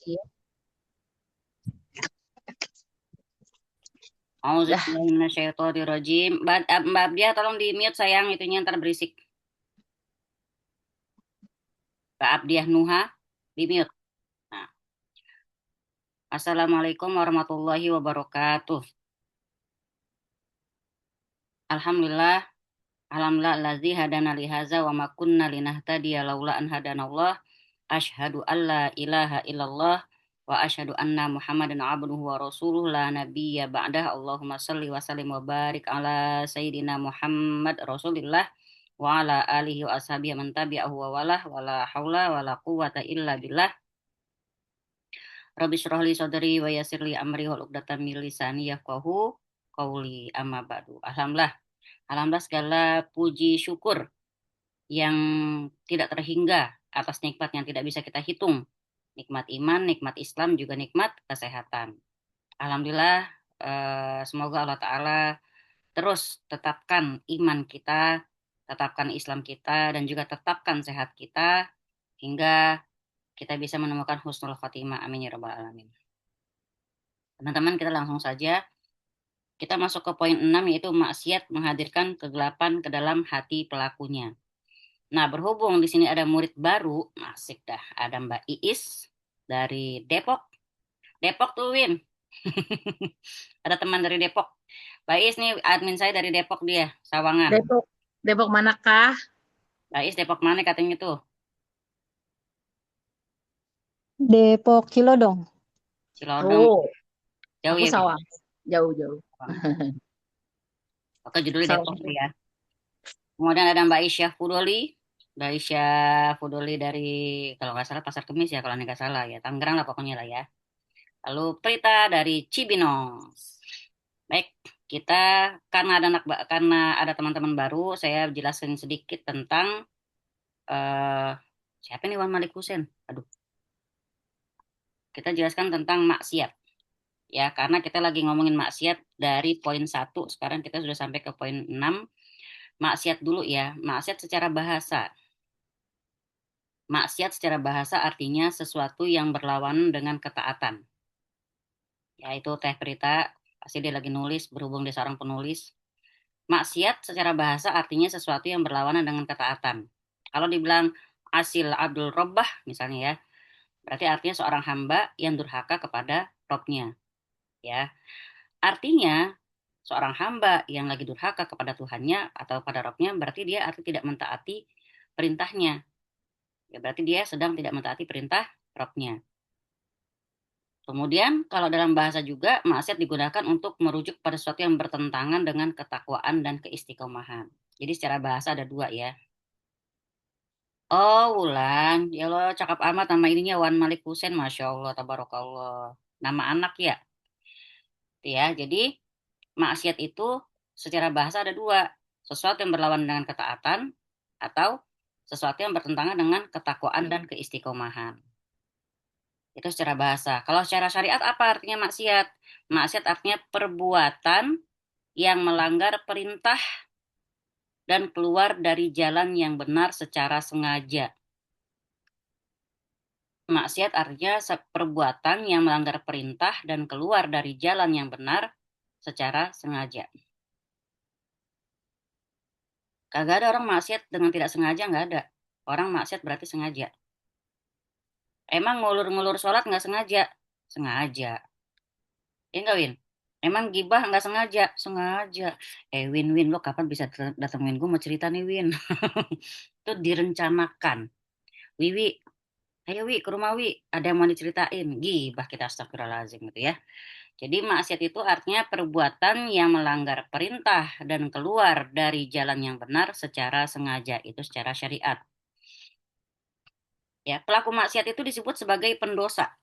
Iya. Dah, Auzubillahiminasyaitonirrajim. Mbak Abdia tolong di mute sayang, itunya ntar berisik. Mbak Abdiah Nuha di mute. Nah, Assalamualaikum warahmatullahi wabarakatuh. Alhamdulillah, alhamdulillah allazi hadana li hadza wa ma kunna linahtadiya laula an hadanallah. Asyhadu an la ilaha illallah wa asyhadu anna Muhammadan abduhu wa rasuluh la nabiyya ba'dah. Allahumma shalli wa sallim wa barik ala sayyidina Muhammad Rasulillah wa ala alihi wa ashabihi man tabi'ahu wa walah wa la haula wa la quwata illa billah. Rabbi shrah li sadri wa yassir li amri wa uqdatam min lisani yafqahu qauli amma ba'du. Alhamdulillah, alhamdulillah segala puji syukur yang tidak terhingga atas nikmat yang tidak bisa kita hitung. Nikmat iman, nikmat Islam, juga nikmat kesehatan. Alhamdulillah, semoga Allah Ta'ala terus tetapkan iman kita, tetapkan Islam kita, dan juga tetapkan sehat kita, hingga kita bisa menemukan husnul khotimah. Amin ya rabbal alamin. Teman-teman, kita langsung saja. Kita masuk ke poin 6, yaitu maksiat menghadirkan kegelapan ke dalam hati pelakunya. Nah, berhubung di sini ada murid baru, asik dah. Ada Mbak Iis dari Depok. Depok tuh, Win. Ada teman dari Depok. Mbak Iis nih, admin saya dari Depok dia, Sawangan. Depok. Depok manakah? Mbak Iis Depok mana katanya tuh? Depok Cilodong. Cilodong. Oh, Jauh aku ya, Win? sawah. Jauh-jauh. Oke, judulnya Sawah. Depok tuh ya. Kemudian ada Mbak Isyah Fudoli. Mbak Isyah Fudoli dari, kalau nggak salah, Pasar Kemis ya, kalau nggak salah ya. Tangerang lah pokoknya lah ya. Lalu Prita dari Cibinong. Baik, kita karena ada teman-teman baru, saya jelaskan sedikit tentang eh siapa nih Wan Malik Hussein? Aduh, kita jelaskan tentang maksiat ya, karena kita lagi ngomongin maksiat dari poin 1, sekarang kita sudah sampai ke poin 6. Maksiat dulu ya, maksiat secara bahasa. Maksiat secara bahasa artinya sesuatu yang berlawanan dengan ketaatan. Ya, itu Teh Prita, pasti dia lagi nulis, berhubung dia seorang penulis. Maksiat secara bahasa artinya sesuatu yang berlawanan dengan ketaatan. Kalau dibilang asil Abdul Robbah misalnya ya, berarti artinya seorang hamba yang durhaka kepada Robnya. Ya, artinya seorang hamba yang lagi durhaka kepada Tuhannya atau pada Robnya, berarti dia arti tidak mentaati perintahnya. Ya, berarti dia sedang tidak mentaati perintah Robnya. Kemudian kalau dalam bahasa juga maksiat digunakan untuk merujuk pada sesuatu yang bertentangan dengan ketakwaan dan keistiqomahan. Jadi secara bahasa ada dua ya. Oh, Wulan. Ya Allah, cakep amat nama ininya Wan Malik Hussein. Masya Allah, tabarakallah. Nama anak ya. Ya, jadi maksiat itu secara bahasa ada dua. Sesuatu yang berlawan dengan ketaatan atau sesuatu yang bertentangan dengan ketakwaan dan keistiqomahan. Itu secara bahasa. Kalau secara syariat apa artinya maksiat? Maksiat artinya perbuatan yang melanggar perintah dan keluar dari jalan yang benar secara sengaja. Maksiat artinya perbuatan yang melanggar perintah dan keluar dari jalan yang benar secara sengaja. Kagak ada orang maksiat dengan tidak sengaja, nggak ada. Orang maksiat berarti sengaja. Emang ngulur-ngulur sholat nggak sengaja? Sengaja. Ya nggak, Win? Emang gibah nggak sengaja? Sengaja. Win, lo kapan bisa datengin gue mau cerita nih, Win? Itu direncanakan. Wiwi, ayo Wi, ke rumah Wi. Ada yang mau diceritain. Gibah kita, astagfirullahaladzim gitu ya. Jadi maksiat itu artinya perbuatan yang melanggar perintah dan keluar dari jalan yang benar secara sengaja. Itu secara syariat. Ya, pelaku maksiat itu disebut sebagai pendosa.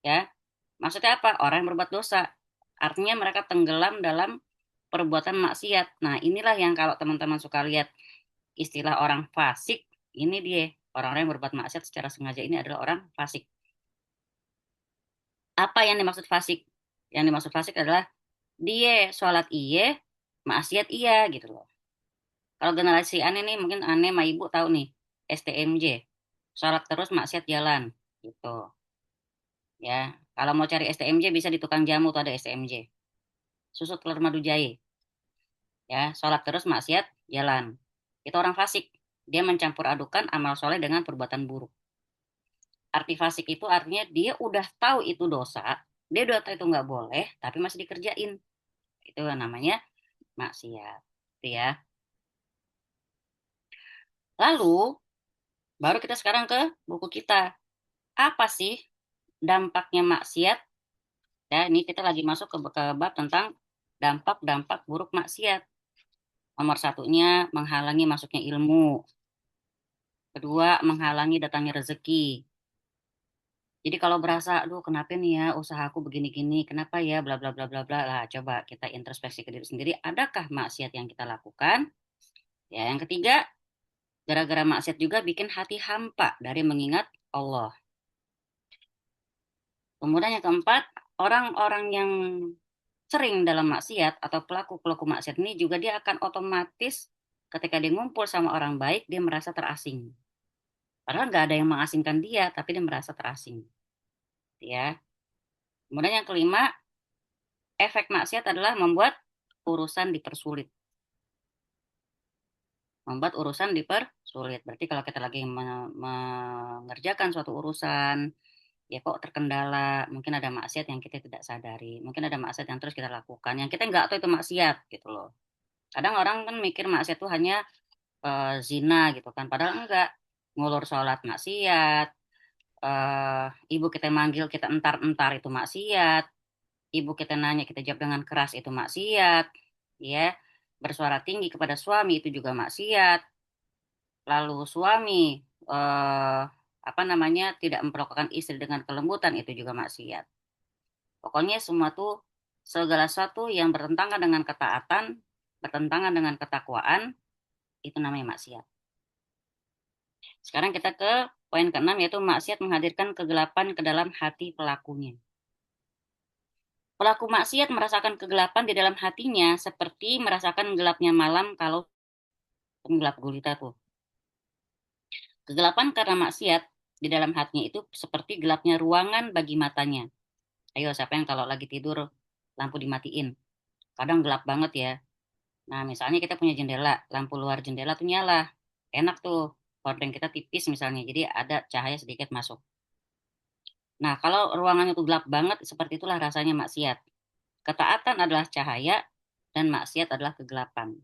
Ya, maksudnya apa? Orang yang berbuat dosa. Artinya mereka tenggelam dalam perbuatan maksiat. Nah, inilah yang kalau teman-teman suka lihat istilah orang fasik, ini dia. Orang-orang yang berbuat maksiat secara sengaja ini adalah orang fasik. Apa yang dimaksud fasik? Yang dimaksud fasik adalah dia sholat iya, maksiat iya gitu loh. Kalau generasi aneh nih, mungkin aneh sama ibu tahu nih, STMJ. Sholat terus maksiat jalan gitu. Ya, kalau mau cari STMJ bisa di tukang jamu tuh ada STMJ. Susu telur madu jahe. Ya, sholat terus maksiat jalan. Itu orang fasik. Dia mencampur adukan amal soleh dengan perbuatan buruk. Arti fasik itu artinya dia udah tahu itu dosa, dia udah tahu itu nggak boleh, tapi masih dikerjain. Itu namanya maksiat. Itu ya. Lalu baru kita sekarang ke buku kita. Apa sih dampaknya maksiat? Ya, ini kita lagi masuk ke bab tentang dampak-dampak buruk maksiat. Nomor satunya menghalangi masuknya ilmu. Kedua, menghalangi datangnya rezeki. Jadi kalau berasa, aduh kenapa nih ya usahaku begini-gini, kenapa ya bla bla bla bla bla lah, coba kita introspeksi ke diri sendiri, adakah maksiat yang kita lakukan? Ya, yang ketiga, gara-gara maksiat juga bikin hati hampa dari mengingat Allah. Kemudian yang keempat, orang-orang yang sering dalam maksiat atau pelaku-pelaku maksiat ini juga dia akan otomatis ketika dia ngumpul sama orang baik, dia merasa terasing. Padahal nggak ada yang mengasingkan dia, tapi dia merasa terasing. Ya. Kemudian yang kelima, efek maksiat adalah membuat urusan dipersulit. Membuat urusan dipersulit. Berarti kalau kita lagi mengerjakan suatu urusan, ya kok terkendala, mungkin ada maksiat yang kita tidak sadari. Mungkin ada maksiat yang terus kita lakukan, yang kita nggak tahu itu maksiat gitu loh. Kadang orang kan mikir maksiat itu hanya zina gitu kan. Padahal enggak. Ngulur sholat maksiat, ibu kita manggil kita entar-entar itu maksiat, ibu kita nanya kita jawab dengan keras itu maksiat, ya. Bersuara tinggi kepada suami itu juga maksiat. Lalu suami eh, apa namanya tidak memperlakukan istri dengan kelembutan itu juga maksiat. Pokoknya semua tuh segala sesuatu yang bertentangan dengan ketaatan, bertentangan dengan ketakwaan itu namanya maksiat. Sekarang kita ke poin keenam yaitu maksiat menghadirkan kegelapan ke dalam hati pelakunya. Pelaku maksiat merasakan kegelapan di dalam hatinya seperti merasakan gelapnya malam kalau gelap gulita tuh. Kegelapan karena maksiat di dalam hatinya itu seperti gelapnya ruangan bagi matanya. Ayo, siapa yang kalau lagi tidur lampu dimatiin? Kadang gelap banget ya. Nah, misalnya kita punya jendela, lampu luar jendela tuh nyala. Enak tuh, gorden kita tipis misalnya, jadi ada cahaya sedikit masuk. Nah, kalau ruangannya tuh gelap banget, seperti itulah rasanya maksiat. Ketaatan adalah cahaya dan maksiat adalah kegelapan.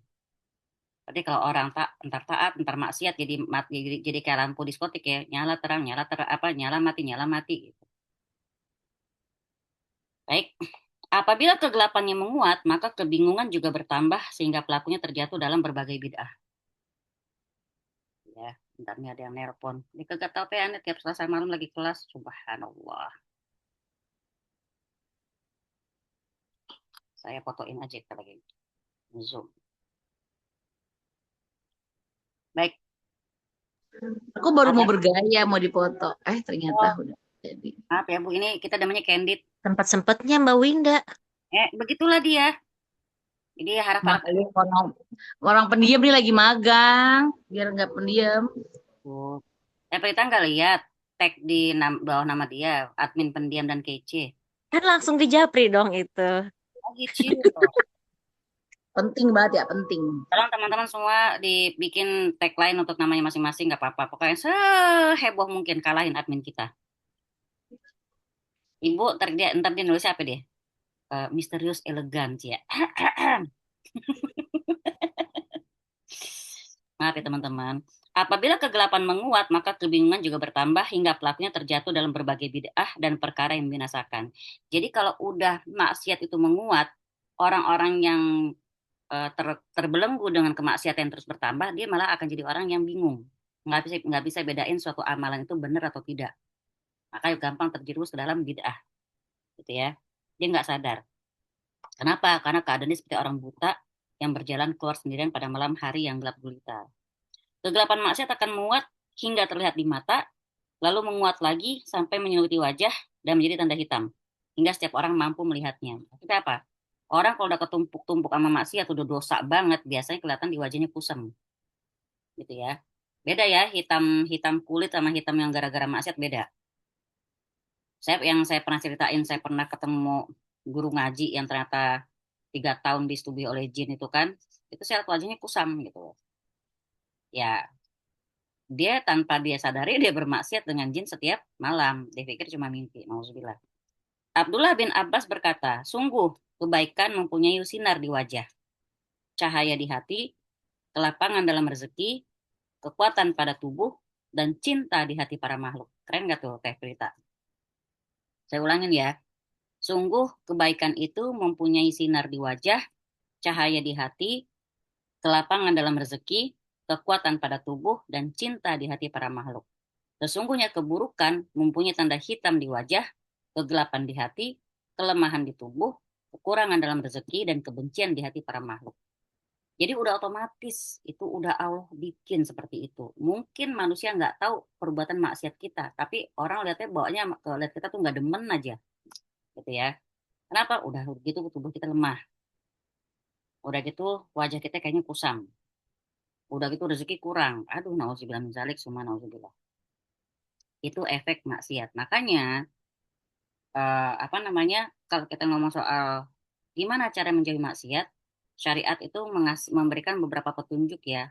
Berarti kalau orang tak entar taat, entar maksiat jadi kayak lampu diskotik ya, nyala terang, nyala mati gitu. Baik, apabila kegelapannya menguat, maka kebingungan juga bertambah sehingga pelakunya terjatuh dalam berbagai bid'ah. Ya, bentar nih ada yang nelpon. Ini kagak tahu teh aneh tiap Selasa malam lagi kelas, subhanallah. Saya fotoin aja kita lagi Zoom. Baik, Aku baru mau ada. bergaya, mau dipoto. Ternyata Oh, udah jadi. maaf ya Bu, ini kita namanya Candid. Sempat-sempatnya Mbak Winda. Begitulah dia. Jadi harap-harap Makanya orang pendiam nih lagi magang, biar nggak pendiam. Bu. Prita nggak lihat tag di bawah nama dia, admin pendiam dan kece. Kan langsung di Japri dong itu. Lagi chill. Penting banget ya, penting. Tolong teman-teman semua dibikin tagline untuk namanya masing-masing, nggak apa-apa. Pokoknya seheboh mungkin kalahin admin kita. Ibu, ntar dia nulisnya apa dia? Misterius elegan, ya. Maaf ya teman-teman. Apabila kegelapan menguat, maka kebingungan juga bertambah hingga pelakunya terjatuh dalam berbagai bid'ah dan perkara yang membinasakan. Jadi kalau udah maksiat itu menguat, orang-orang yang terbelenggu dengan kemaksiatan yang terus bertambah, dia malah akan jadi orang yang bingung. Nggak bisa bedain suatu amalan itu benar atau tidak. Maka gampang terjerumus ke dalam bid'ah, gitu ya. Dia nggak sadar. Kenapa? Karena keadaannya seperti orang buta yang berjalan keluar sendirian pada malam hari yang gelap gulita. Kegelapan maksiat akan menguat hingga terlihat di mata, lalu menguat lagi sampai menyeluruti wajah dan menjadi tanda hitam. Hingga setiap orang mampu melihatnya. Maksudnya apa? Orang kalau udah ketumpuk-tumpuk sama maksiat, udah dosa banget, biasanya kelihatan di wajahnya kusam. Gitu ya. Beda ya, hitam hitam kulit sama hitam yang gara-gara maksiat beda. Yang saya pernah ceritain, saya pernah ketemu guru ngaji yang ternyata 3 tahun disetubui oleh jin itu kan, itu saya lihat wajahnya kusam gitu. Ya, dia tanpa dia sadari dia bermaksiat dengan jin setiap malam. Dia pikir cuma mimpi. Nauzubillah. Abdullah bin Abbas berkata, sungguh kebaikan mempunyai sinar di wajah, cahaya di hati, kelapangan dalam rezeki, kekuatan pada tubuh, dan cinta di hati para makhluk. Keren gak tuh Teh Prita? Saya ulangin ya. Sungguh kebaikan itu mempunyai sinar di wajah, cahaya di hati, kelapangan dalam rezeki, kekuatan pada tubuh, dan cinta di hati para makhluk. Sesungguhnya keburukan mempunyai tanda hitam di wajah, kegelapan di hati, kelemahan di tubuh, kekurangan dalam rezeki, dan kebencian di hati para makhluk. Jadi udah otomatis, itu udah Allah bikin seperti itu. Mungkin manusia nggak tahu perbuatan maksiat kita, tapi orang lihatnya bawanya lihat kita tuh nggak demen aja, gitu ya. Kenapa? Udah gitu tubuh kita lemah, udah gitu wajah kita kayaknya kusam, udah gitu rezeki kurang. Aduh, nauzubillah min dzalik, semua nauzubillah. Itu efek maksiat. Makanya apa namanya? Kalau kita ngomong soal gimana cara menjauhi maksiat, syariat itu memberikan beberapa petunjuk ya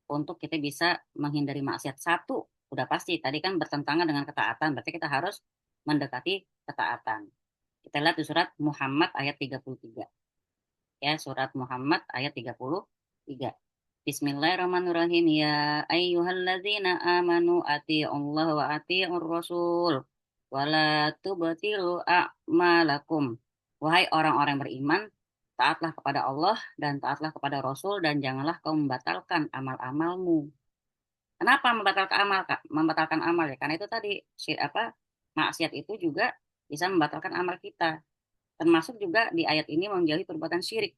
untuk kita bisa menghindari maksiat. Satu, udah pasti tadi kan bertentangan dengan ketaatan, berarti kita harus mendekati ketaatan. Kita lihat di surat Muhammad ayat 33. Ya, surat Muhammad ayat 33. Bismillahirrahmanirrahim. Ya ayyuhalladzina amanu atii'ullah wa atii'ur rasul wa la tubtilu a'malakum. Wahai orang-orang beriman, taatlah kepada Allah dan taatlah kepada Rasul dan janganlah kau membatalkan amal-amalmu. Kenapa membatalkan amal, Kak? Membatalkan amal ya, karena itu tadi maksiat itu juga bisa membatalkan amal kita. Termasuk juga di ayat ini menjauhi perbuatan syirik.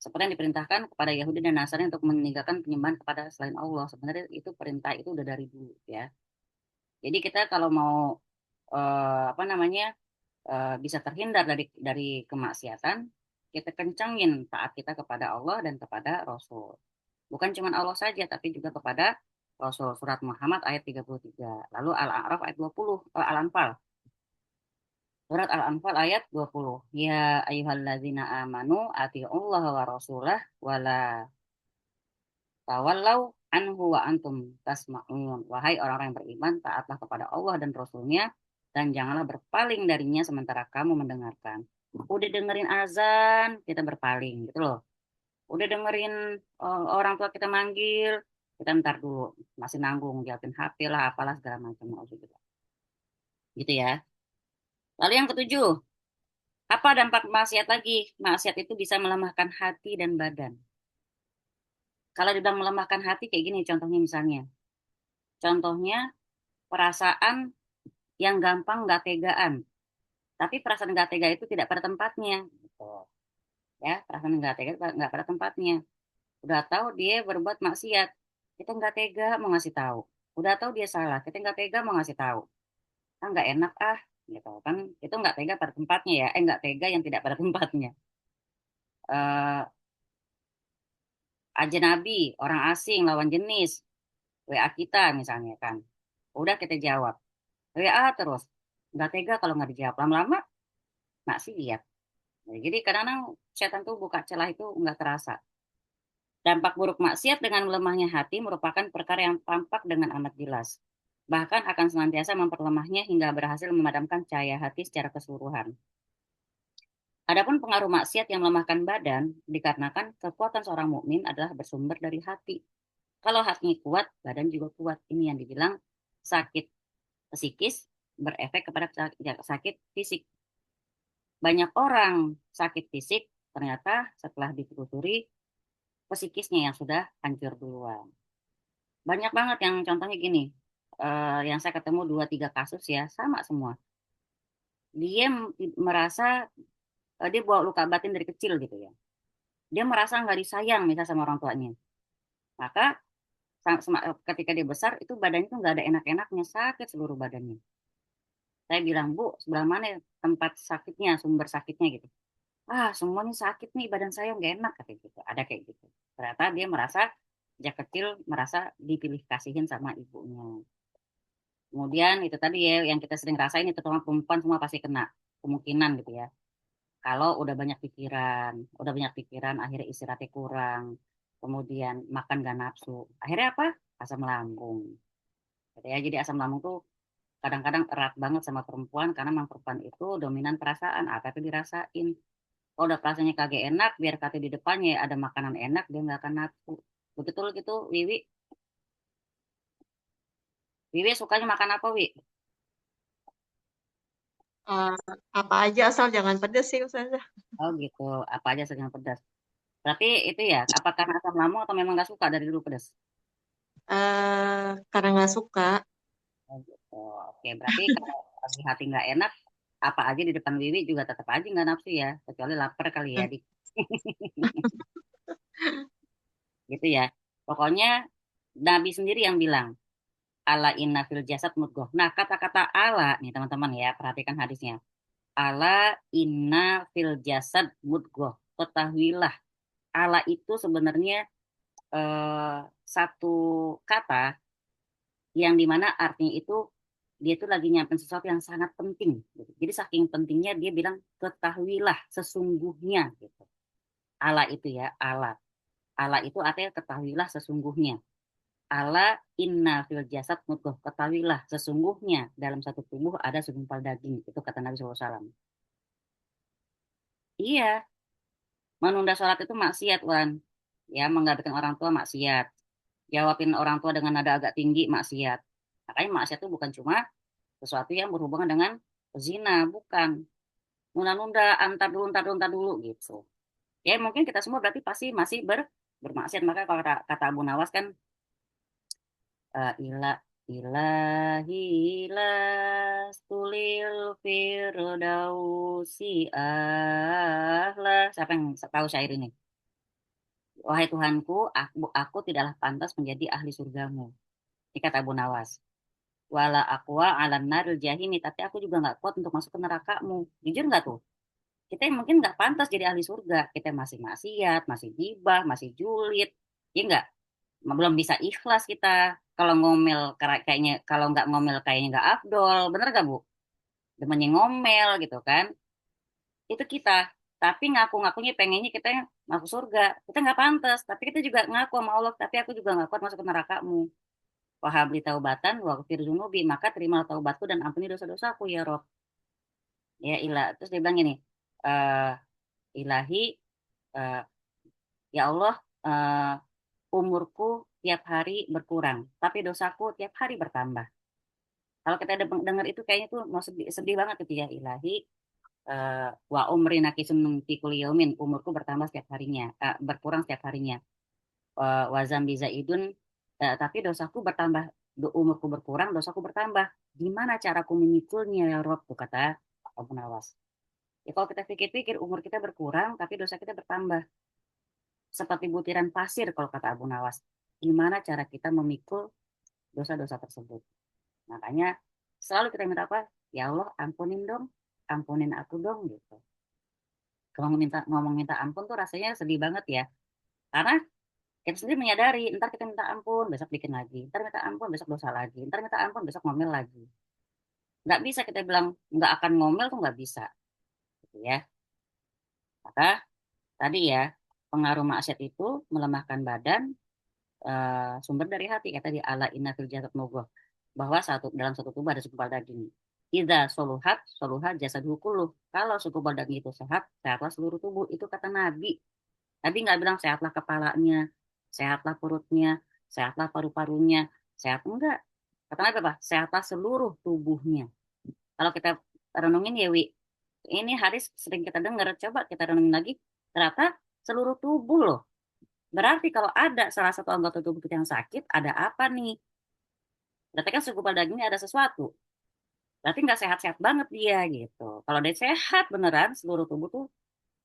Seperti yang diperintahkan kepada Yahudi dan Nasrani untuk meninggalkan penyembahan kepada selain Allah. Sebenarnya itu perintah itu udah dari dulu ya. Jadi kita kalau mau apa namanya bisa terhindar dari kemaksiatan, kita kencangin taat kita kepada Allah dan kepada Rasul. Bukan cuma Allah saja, tapi juga kepada Rasul. Surat Muhammad ayat 33. Lalu Al-A'raf ayat 20. Al-Anfal. Surat Al-Anfal ayat 20. Ya ayyuhalladzina amanu ati'ullaha wa rasulah wala tawallau anhu wa antum tasma'un. Wahai orang-orang yang beriman, taatlah kepada Allah dan Rasulnya dan janganlah berpaling darinya sementara kamu mendengarkan. Udah dengerin azan, kita berpaling gitu loh. Udah dengerin orang tua kita manggil, kita ntar dulu masih nanggung jawabin HP lah, apalah segala macam gitu. Gitu ya. Lalu yang ketujuh, apa dampak maksiat lagi? Maksiat itu bisa melemahkan hati dan badan. Kalau dibilang melemahkan hati kayak gini contohnya misalnya. Contohnya perasaan yang gampang nggak tegaan. Tapi perasaan nggak tega itu tidak pada tempatnya. Gitu. Ya, perasaan nggak tega nggak pada tempatnya. Udah tahu dia berbuat maksiat, kita nggak tega mau ngasih tahu. Udah tahu dia salah, kita nggak tega mau ngasih tahu. Kan nggak enak gitu kan. Itu nggak tega pada tempatnya ya. Nggak tega yang tidak pada tempatnya. Eh Ajnabi, orang asing, lawan jenis, WA kita misalnya kan. Udah kita jawab. WA terus. Nggak tega kalau nggak dijawab. Lama-lama maksiat. Nah, jadi kadang-kadang setan tuh buka celah itu nggak terasa. Dampak buruk maksiat dengan melemahnya hati merupakan perkara yang tampak dengan amat jelas. Bahkan akan senantiasa memperlemahnya hingga berhasil memadamkan cahaya hati secara keseluruhan. Adapun pengaruh maksiat yang melemahkan badan dikarenakan kekuatan seorang mukmin adalah bersumber dari hati. Kalau hatinya kuat, badan juga kuat. Ini yang dibilang sakit psikis berefek kepada sakit fisik. Banyak orang sakit fisik ternyata setelah ditelusuri psikisnya yang sudah hancur duluan. Banyak banget yang contohnya gini, yang saya ketemu 2-3 kasus ya, sama semua. Dia merasa dia bawa luka batin dari kecil gitu ya. Dia merasa nggak disayang misalnya sama orang tuanya. Maka ketika dia besar itu badannya tuh nggak ada enak-enaknya, sakit seluruh badannya. Saya bilang, Bu, sebelah mana tempat sakitnya, sumber sakitnya gitu. Semuanya sakit nih, badan saya nggak enak kayak gitu. Ada kayak gitu. Ternyata dia merasa sejak kecil merasa dipilih kasihin sama ibunya. Kemudian itu tadi ya yang kita sering rasain itu terutama perempuan semua pasti kena kemungkinan gitu ya. Kalau udah banyak pikiran, akhirnya istirahatnya kurang, kemudian makan gak nafsu. Akhirnya apa? Asam lambung. Gitu ya. Jadi asam lambung tuh kadang-kadang erat banget sama perempuan karena memang perempuan itu dominan perasaan, apa itu dirasain. Kalau udah perasaannya kagak enak, biar kata di depannya ada makanan enak, dia nggak akan nafsu. Betul gitu, Wiwi. Wiwi sukanya makan apa, Wi? Eh, apa aja asal jangan pedes sih Ustazah. Oh gitu, apa aja sedang pedas. Berarti itu ya, apa karena asam lambung atau memang nggak suka dari dulu pedas? Karena nggak suka. Oh gitu. Oke, berarti kalau lagi hati nggak enak, apa aja di depan Wiwi juga tetap aja nggak nafsu ya, kecuali lapar kali ya, Hmm. di gitu ya. Pokoknya Nabi sendiri yang bilang, ala inna fil jasad mudghah. Nah, kata-kata ala nih teman-teman ya, perhatikan hadisnya. Ala inna fil jasad mudghah. Ketahuilah, ala itu sebenarnya eh, satu kata yang dimana artinya itu dia tuh lagi nyampein sesuatu yang sangat penting gitu. Jadi saking pentingnya dia bilang ketahuilah sesungguhnya gitu. Ala itu ya, ala. Ala itu artinya ketahuilah sesungguhnya. Ala inna fil jasad mudghah. Ketahuilah sesungguhnya dalam satu tubuh ada segumpal daging. Itu kata Nabi SAW. Iya, menunda sholat itu maksiat, Wan. Ya, mengabaikan orang tua maksiat. Jawabin orang tua dengan nada agak tinggi maksiat. Makanya maksiat itu bukan cuma sesuatu yang berhubungan dengan zina, bukan. Nunda-nunda, antar dulu, antar dulu gitu. Ya mungkin kita semua berarti pasti masih bermaksiat. Maka kalau kata Abu Nawas kan, ila ilahi tulil firdausi ahla. Siapa yang tahu syair ini? Wahai Tuhanku, aku tidaklah pantas menjadi ahli surgamu. Ini kata Abu Nawas. Wala aqwa ala naril jahimi, tapi aku juga nggak kuat untuk masuk ke nerakamu. Jujur nggak tuh? Kita yang mungkin nggak pantas jadi ahli surga. Kita masih maksiat, masih gibah, masih julid. Ya nggak? Belum bisa ikhlas kita. Kalau ngomel kayaknya, kalau nggak ngomel kayaknya nggak afdol. Bener nggak, Bu? Demennya ngomel gitu kan. Itu kita. Tapi ngaku-ngakunya pengennya kita yang masuk surga. Kita nggak pantas. Tapi kita juga ngaku sama Allah. Tapi aku juga nggak kuat masuk ke nerakamu. Wahabli taubatan, waghfir dzunubi. Maka terimalah taubatku dan ampuni dosa-dosaku ya Rob. Ya ilah. Terus dia bilang gini. eh Ilahi, eh, ya Allah, umurku tiap hari berkurang, tapi dosaku tiap hari bertambah. Kalau kita dengar itu kayaknya tuh mau sedih, sedih banget gitu ya ilahi, wa umri nakisun fi kulli yaumin, umurku bertambah setiap harinya, berkurang setiap harinya. Wa zambi zaidun, tapi dosaku bertambah, umurku berkurang, dosaku bertambah. Gimana caraku memikulnya ya Rob tuh kata Abu Nawas. Ya kalau kita pikir-pikir umur kita berkurang tapi dosa kita bertambah. Seperti butiran pasir kalau kata Abu Nawas. Gimana cara kita memikul dosa-dosa tersebut? Makanya selalu kita minta apa? Ya Allah, ampunin dong, ampunin aku dong gitu. Kalau ngomong minta ampun tuh rasanya sedih banget ya. Karena kita sendiri menyadari, ntar kita minta ampun, besok bikin lagi. Ntar minta ampun, besok dosa lagi. Ntar minta ampun, besok ngomel lagi. Nggak bisa kita bilang nggak akan ngomel tuh nggak bisa. Gitu ya. Maka tadi ya, pengaruh maksiat itu melemahkan badan, sumber dari hati kata di ala inna fil jasad mudghah bahwa dalam satu tubuh ada segumpal daging. Idza soluhat jasadhu kulluh. Kalau segumpal daging itu sehat, sehatlah seluruh tubuh. Itu kata Nabi. Nabi nggak bilang sehatlah kepalanya, sehatlah perutnya, sehatlah paru-parunya, sehat enggak. Kata Nabi apa? Sehatlah seluruh tubuhnya. Kalau kita renungin ya Wi, ini hadis sering kita dengar. Coba kita renungin lagi. Ternyata seluruh tubuh loh. Berarti kalau ada salah satu anggota tubuh kita yang sakit, ada apa nih? Berarti kan segumpal dagingnya ada sesuatu. Berarti nggak sehat-sehat banget dia gitu. Kalau dia sehat beneran, seluruh tubuh tuh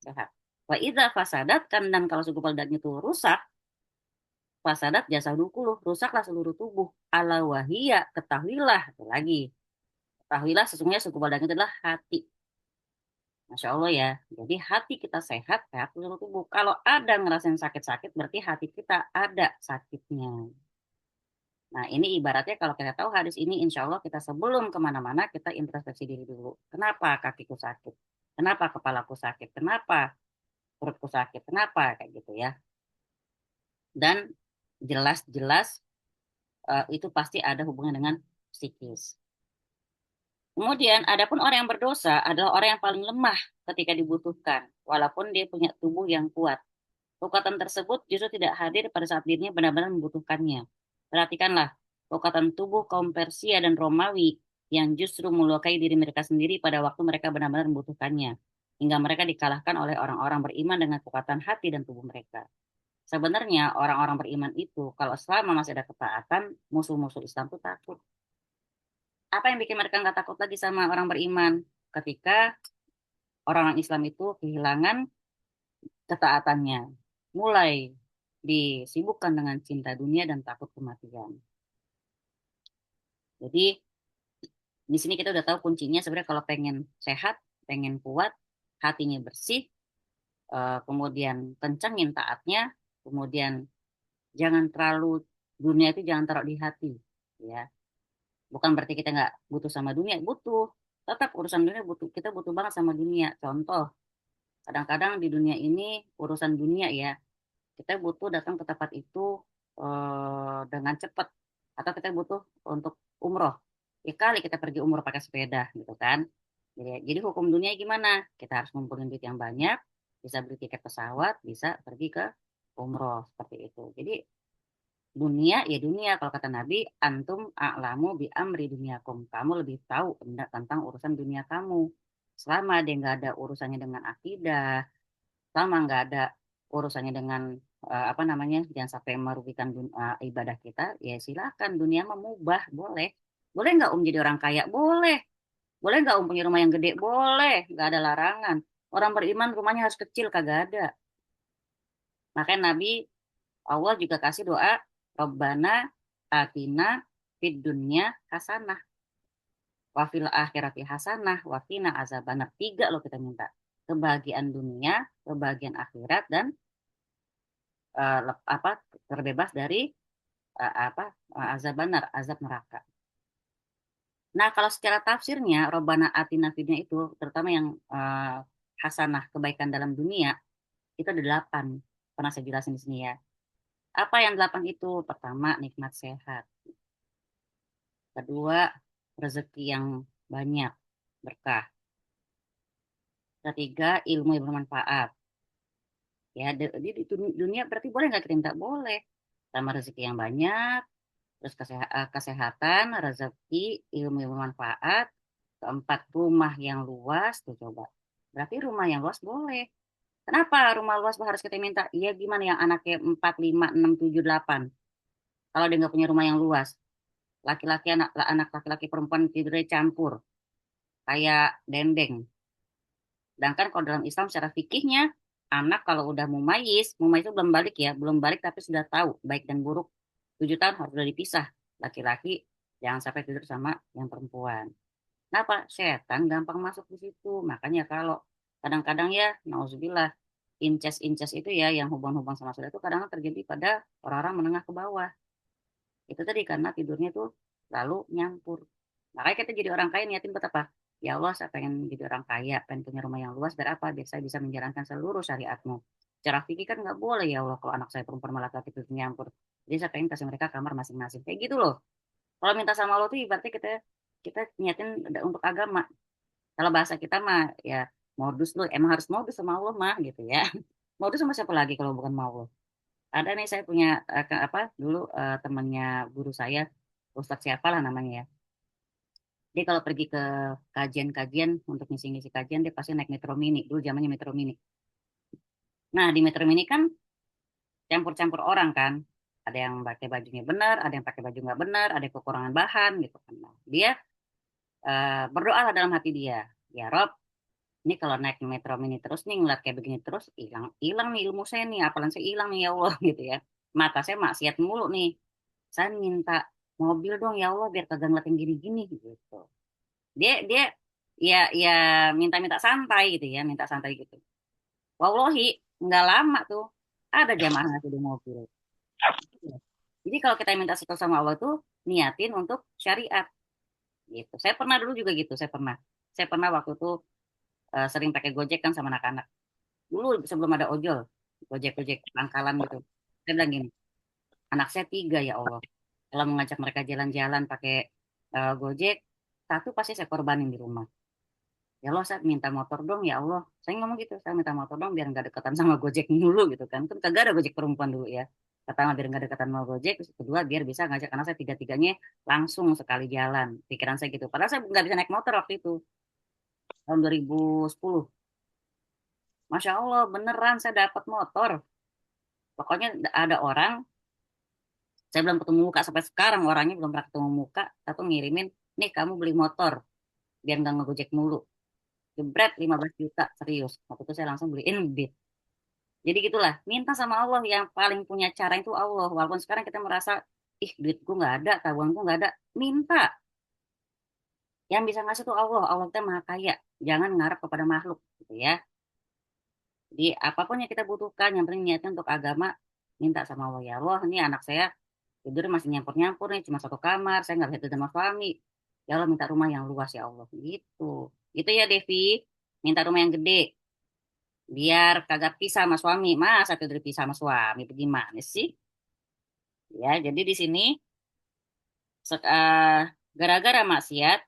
sehat. Wa idza fasadat kan dan kalau segumpal daging itu rusak, fasadat jasa dukuluh, rusaklah seluruh tubuh. Ala wahia, ketahuilah, itu lagi. Ketahuilah sesungguhnya segumpal daging itu adalah hati. Masya Allah ya. Jadi hati kita sehat, sehat seluruh tubuh. Kalau ada ngerasain sakit-sakit, berarti hati kita ada sakitnya. Nah, ini ibaratnya kalau kita tahu hadis ini, insya Allah kita sebelum kemana-mana, kita introspeksi diri dulu. Kenapa kakiku sakit? Kenapa kepalaku sakit? Kenapa perutku sakit? Kenapa? Kayak gitu ya. Dan jelas-jelas itu pasti ada hubungan dengan psikis. Kemudian, adapun orang yang berdosa adalah orang yang paling lemah ketika dibutuhkan, walaupun dia punya tubuh yang kuat. Kekuatan tersebut justru tidak hadir pada saat dirinya benar-benar membutuhkannya. Perhatikanlah, kekuatan tubuh kaum Persia dan Romawi yang justru melukai diri mereka sendiri pada waktu mereka benar-benar membutuhkannya, hingga mereka dikalahkan oleh orang-orang beriman dengan kekuatan hati dan tubuh mereka. Sebenarnya orang-orang beriman itu, kalau selama masih ada ketaatan, musuh-musuh Islam itu takut. Apa yang bikin mereka nggak takut lagi sama orang beriman? Ketika orang-orang Islam itu kehilangan ketaatannya, mulai disibukkan dengan cinta dunia dan takut kematian. Jadi di sini kita udah tahu kuncinya sebenarnya kalau pengen sehat, pengen kuat, hatinya bersih, kemudian kencengin taatnya, kemudian jangan terlalu dunia itu jangan taruh di hati, ya. Bukan berarti kita nggak butuh sama dunia, butuh. Tetap urusan dunia butuh, kita butuh banget sama dunia. Contoh, kadang-kadang di dunia ini urusan dunia ya, kita butuh datang ke tempat itu dengan cepat, atau kita butuh untuk umroh. Ya kali kita pergi umroh pakai sepeda gitu kan. Jadi hukum dunia gimana? Kita harus ngumpulin duit yang banyak, bisa beli tiket pesawat, bisa pergi ke umroh seperti itu. Jadi dunia ya dunia, kalau kata Nabi, antum a'lamu bi amri duniakum. Kamu lebih tahu tentang urusan dunia kamu. Selama dia nggak ada urusannya dengan akidah, selama nggak ada urusannya dengan apa namanya, jangan sampai merugikan ibadah kita, ya silakan, dunia memubah, boleh. Boleh nggak jadi orang kaya? Boleh. Boleh nggak punya rumah yang gede? Boleh. Nggak ada larangan. Orang beriman rumahnya harus kecil, kagak ada. Makanya Nabi, Allah juga kasih doa, Rabbana atina fid dunya hasanah wa fil akhirati hasanah wa qina azabannar. 3 loh kita minta. Kebahagiaan dunia, kebahagiaan akhirat, dan apa terbebas dari azab benar, azab neraka. Nah, kalau secara tafsirnya Robbana atina fidnya itu terutama yang hasanah, kebaikan dalam dunia, itu ada 8. Pernah saya jelasin di sini ya. Apa yang 8 itu? Pertama, nikmat sehat. Kedua, rezeki yang banyak, berkah. Ketiga, ilmu yang bermanfaat. Ya, di dunia berarti boleh nggak kita minta? Boleh. Sama rezeki yang banyak, terus kesehatan, rezeki, ilmu yang bermanfaat. Keempat, rumah yang luas. Tuh coba. Berarti rumah yang luas boleh. Kenapa rumah luas harus kita minta? Iya, gimana yang anaknya 4, 5, 6, 7, 8? Kalau dia nggak punya rumah yang luas. Laki-laki, anak laki-laki perempuan tidurnya campur. Kayak dendeng. Sedangkan kalau dalam Islam secara fikihnya, anak kalau udah mumayyiz itu belum balik ya, belum balik tapi sudah tahu baik dan buruk. 7 tahun harus sudah dipisah. Laki-laki jangan sampai tidur sama yang perempuan. Kenapa? Setan gampang masuk di situ. Makanya kalau kadang-kadang ya, nauzubillah, incest itu ya, yang hubungan-hubungan sama saudara itu kadang terjadi pada orang-orang menengah ke bawah. Itu tadi karena tidurnya tuh lalu nyampur. Makanya kita jadi orang kaya niatin buat apa? Ya Allah, saya pengen jadi orang kaya, pengen punya rumah yang luas, biar apa? Biar saya bisa menjalankan seluruh syariatmu. Secara fikih kan nggak boleh ya Allah kalau anak saya perempuan malah laki tidur nyampur. Jadi saya pengen kasih mereka kamar masing-masing. Kayak gitu loh. Kalau minta sama Allah tuh ibaratnya kita niatin untuk agama. Kalau bahasa kita mah ya modus lu, emang harus modus sama Allah mah gitu ya. Modus sama siapa lagi kalau bukan mau Allah? Ada nih saya punya dulu temannya guru saya, Ustadz siapa lah namanya ya. Dia kalau pergi ke kajian-kajian untuk ngisi-ngisi kajian dia pasti naik Metro Mini. Dulu zamannya Metro Mini. Nah, di Metro Mini kan campur-campur orang kan. Ada yang pakai bajunya benar, ada yang pakai baju nggak benar, ada kekurangan bahan gitu kan. Nah, dia berdoa lah dalam hati dia. Ya Rob, ini kalau naik Metro Mini terus nih ngeliat kayak begini terus hilang hilang nih ilmu saya nih, apalan saya hilang nih ya Allah gitu ya. Mata saya maksiat mulu nih. Saya minta mobil dong ya Allah biar kagak ngeliat yang gini-gini gitu. Dia ya minta-minta santai gitu ya, minta santai gitu. Wallahi nggak lama tuh ada jamaah ngasih di mobil. Jadi kalau kita minta sesuatu sama Allah tuh niatin untuk syariat gitu. Saya pernah dulu juga gitu, Saya pernah waktu itu sering pakai Gojek kan sama anak-anak. Dulu sebelum ada ojol, Gojek-Gojek pangkalan gitu. Saya bilang gini, anak saya 3 ya Allah. Kalau mengajak mereka jalan-jalan pakai Gojek, satu pasti saya korbanin di rumah. Ya Allah, saya minta motor dong ya Allah. Saya ngomong gitu, saya minta motor dong biar nggak deketan sama Gojek dulu gitu kan. Kan kagak ada Gojek perempuan dulu ya. Pertama biar nggak deketan sama Gojek, terus kedua biar bisa ngajak anak saya tiga-tiganya langsung sekali jalan. Pikiran saya gitu. Padahal saya nggak bisa naik motor waktu itu, tahun 2010. Masya Allah, beneran saya dapat motor. Pokoknya ada orang, saya belum ketemu muka sampai sekarang, orangnya belum pernah ketemu muka, satu ngirimin, nih kamu beli motor, biar nggak ngegojek mulu. Jebret 15 juta, serius. Waktu itu saya langsung beliin Beat. Jadi gitulah, minta sama Allah, yang paling punya cara itu Allah. Walaupun sekarang kita merasa, ih duitku nggak ada, tabunganku nggak ada, minta. Yang bisa ngasih itu Allah, Allah kita maha kaya. Jangan ngarep kepada makhluk, gitu ya. Jadi apapun yang kita butuhkan, yang penting niatnya untuk agama, minta sama Allah. Ya Allah, ini anak saya tidur masih nyampur-nyampur nih, cuma satu kamar, saya nggak bisa tidur sama suami. Ya Allah, minta rumah yang luas ya Allah. Gitu. Gitu ya Devi, minta rumah yang gede. Biar kagak pisah sama suami. Masa tidur pisah sama suami, bagaimana sih? Ya, jadi di sini gara-gara maksiat,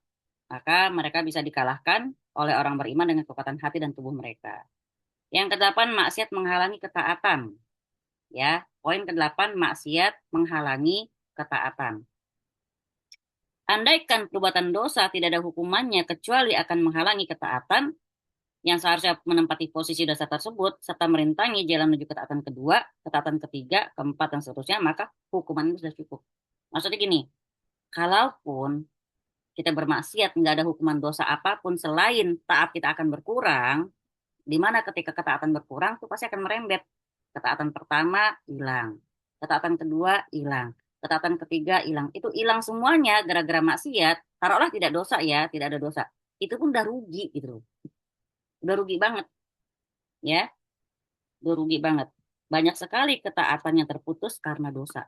maka mereka bisa dikalahkan oleh orang beriman dengan kekuatan hati dan tubuh mereka. Yang kedelapan, maksiat menghalangi ketaatan. Ya, poin kedelapan, maksiat menghalangi ketaatan. Andaikan perbuatan dosa tidak ada hukumannya kecuali akan menghalangi ketaatan yang seharusnya menempati posisi dosa tersebut serta merintangi jalan menuju ketaatan kedua, ketaatan ketiga, keempat dan seterusnya, maka hukuman itu sudah cukup. Maksudnya gini, kalaupun kita bermaksiat nggak ada hukuman dosa apapun selain taat kita akan berkurang, di mana ketika ketaatan berkurang itu pasti akan merembet. Ketaatan pertama hilang, ketaatan kedua hilang, ketaatan ketiga hilang. Itu hilang semuanya gara-gara maksiat. Taruhlah tidak dosa ya, tidak ada dosa. Itu pun udah rugi gitu loh. Udah rugi banget ya, udah rugi banget. Banyak sekali ketaatan yang terputus karena dosa.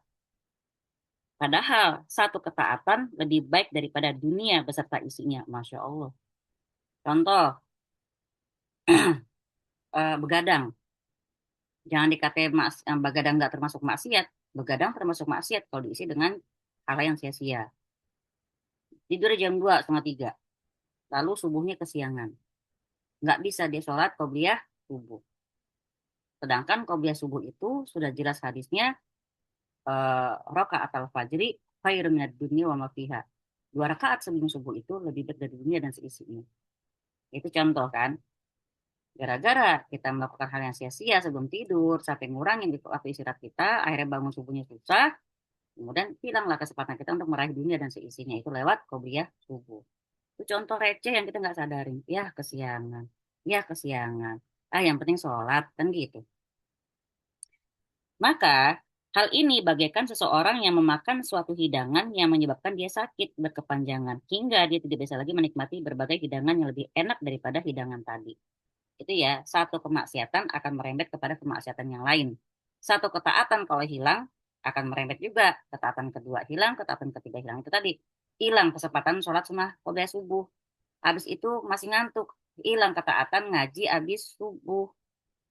Padahal satu ketaatan lebih baik daripada dunia beserta isinya. Masya Allah. Contoh, begadang. Jangan dikatain begadang nggak termasuk maksiat. Begadang termasuk maksiat kalau diisi dengan hal yang sia-sia. Tidur jam 2, setengah 3. Lalu subuhnya kesiangan. Nggak bisa dia sholat qobliyah subuh. Sedangkan qobliyah subuh itu sudah jelas hadisnya, rakaat al-fajri khairun minad dunya wa ma fiha. 2 rakaat sebelum subuh itu lebih baik dari dunia dan seisinya. Itu contoh kan. Gara-gara kita melakukan hal yang sia-sia sebelum tidur, sampai ngurangin di waktu istirahat kita, akhirnya bangun subuhnya susah, kemudian hilanglah kesempatan kita untuk meraih dunia dan seisinya itu lewat qobliyah subuh. Itu contoh receh yang kita nggak sadarin. Ya kesiangan, ya kesiangan. Yang penting sholat kan gitu. Maka hal ini bagaikan seseorang yang memakan suatu hidangan yang menyebabkan dia sakit berkepanjangan hingga dia tidak bisa lagi menikmati berbagai hidangan yang lebih enak daripada hidangan tadi. Itu ya, satu kemaksiatan akan merembet kepada kemaksiatan yang lain. Satu ketaatan kalau hilang akan merembet juga. Ketaatan kedua hilang, ketaatan ketiga hilang. Itu tadi, hilang kesempatan sholat sunnah qobliyah subuh. Habis itu masih ngantuk. Hilang ketaatan ngaji habis subuh.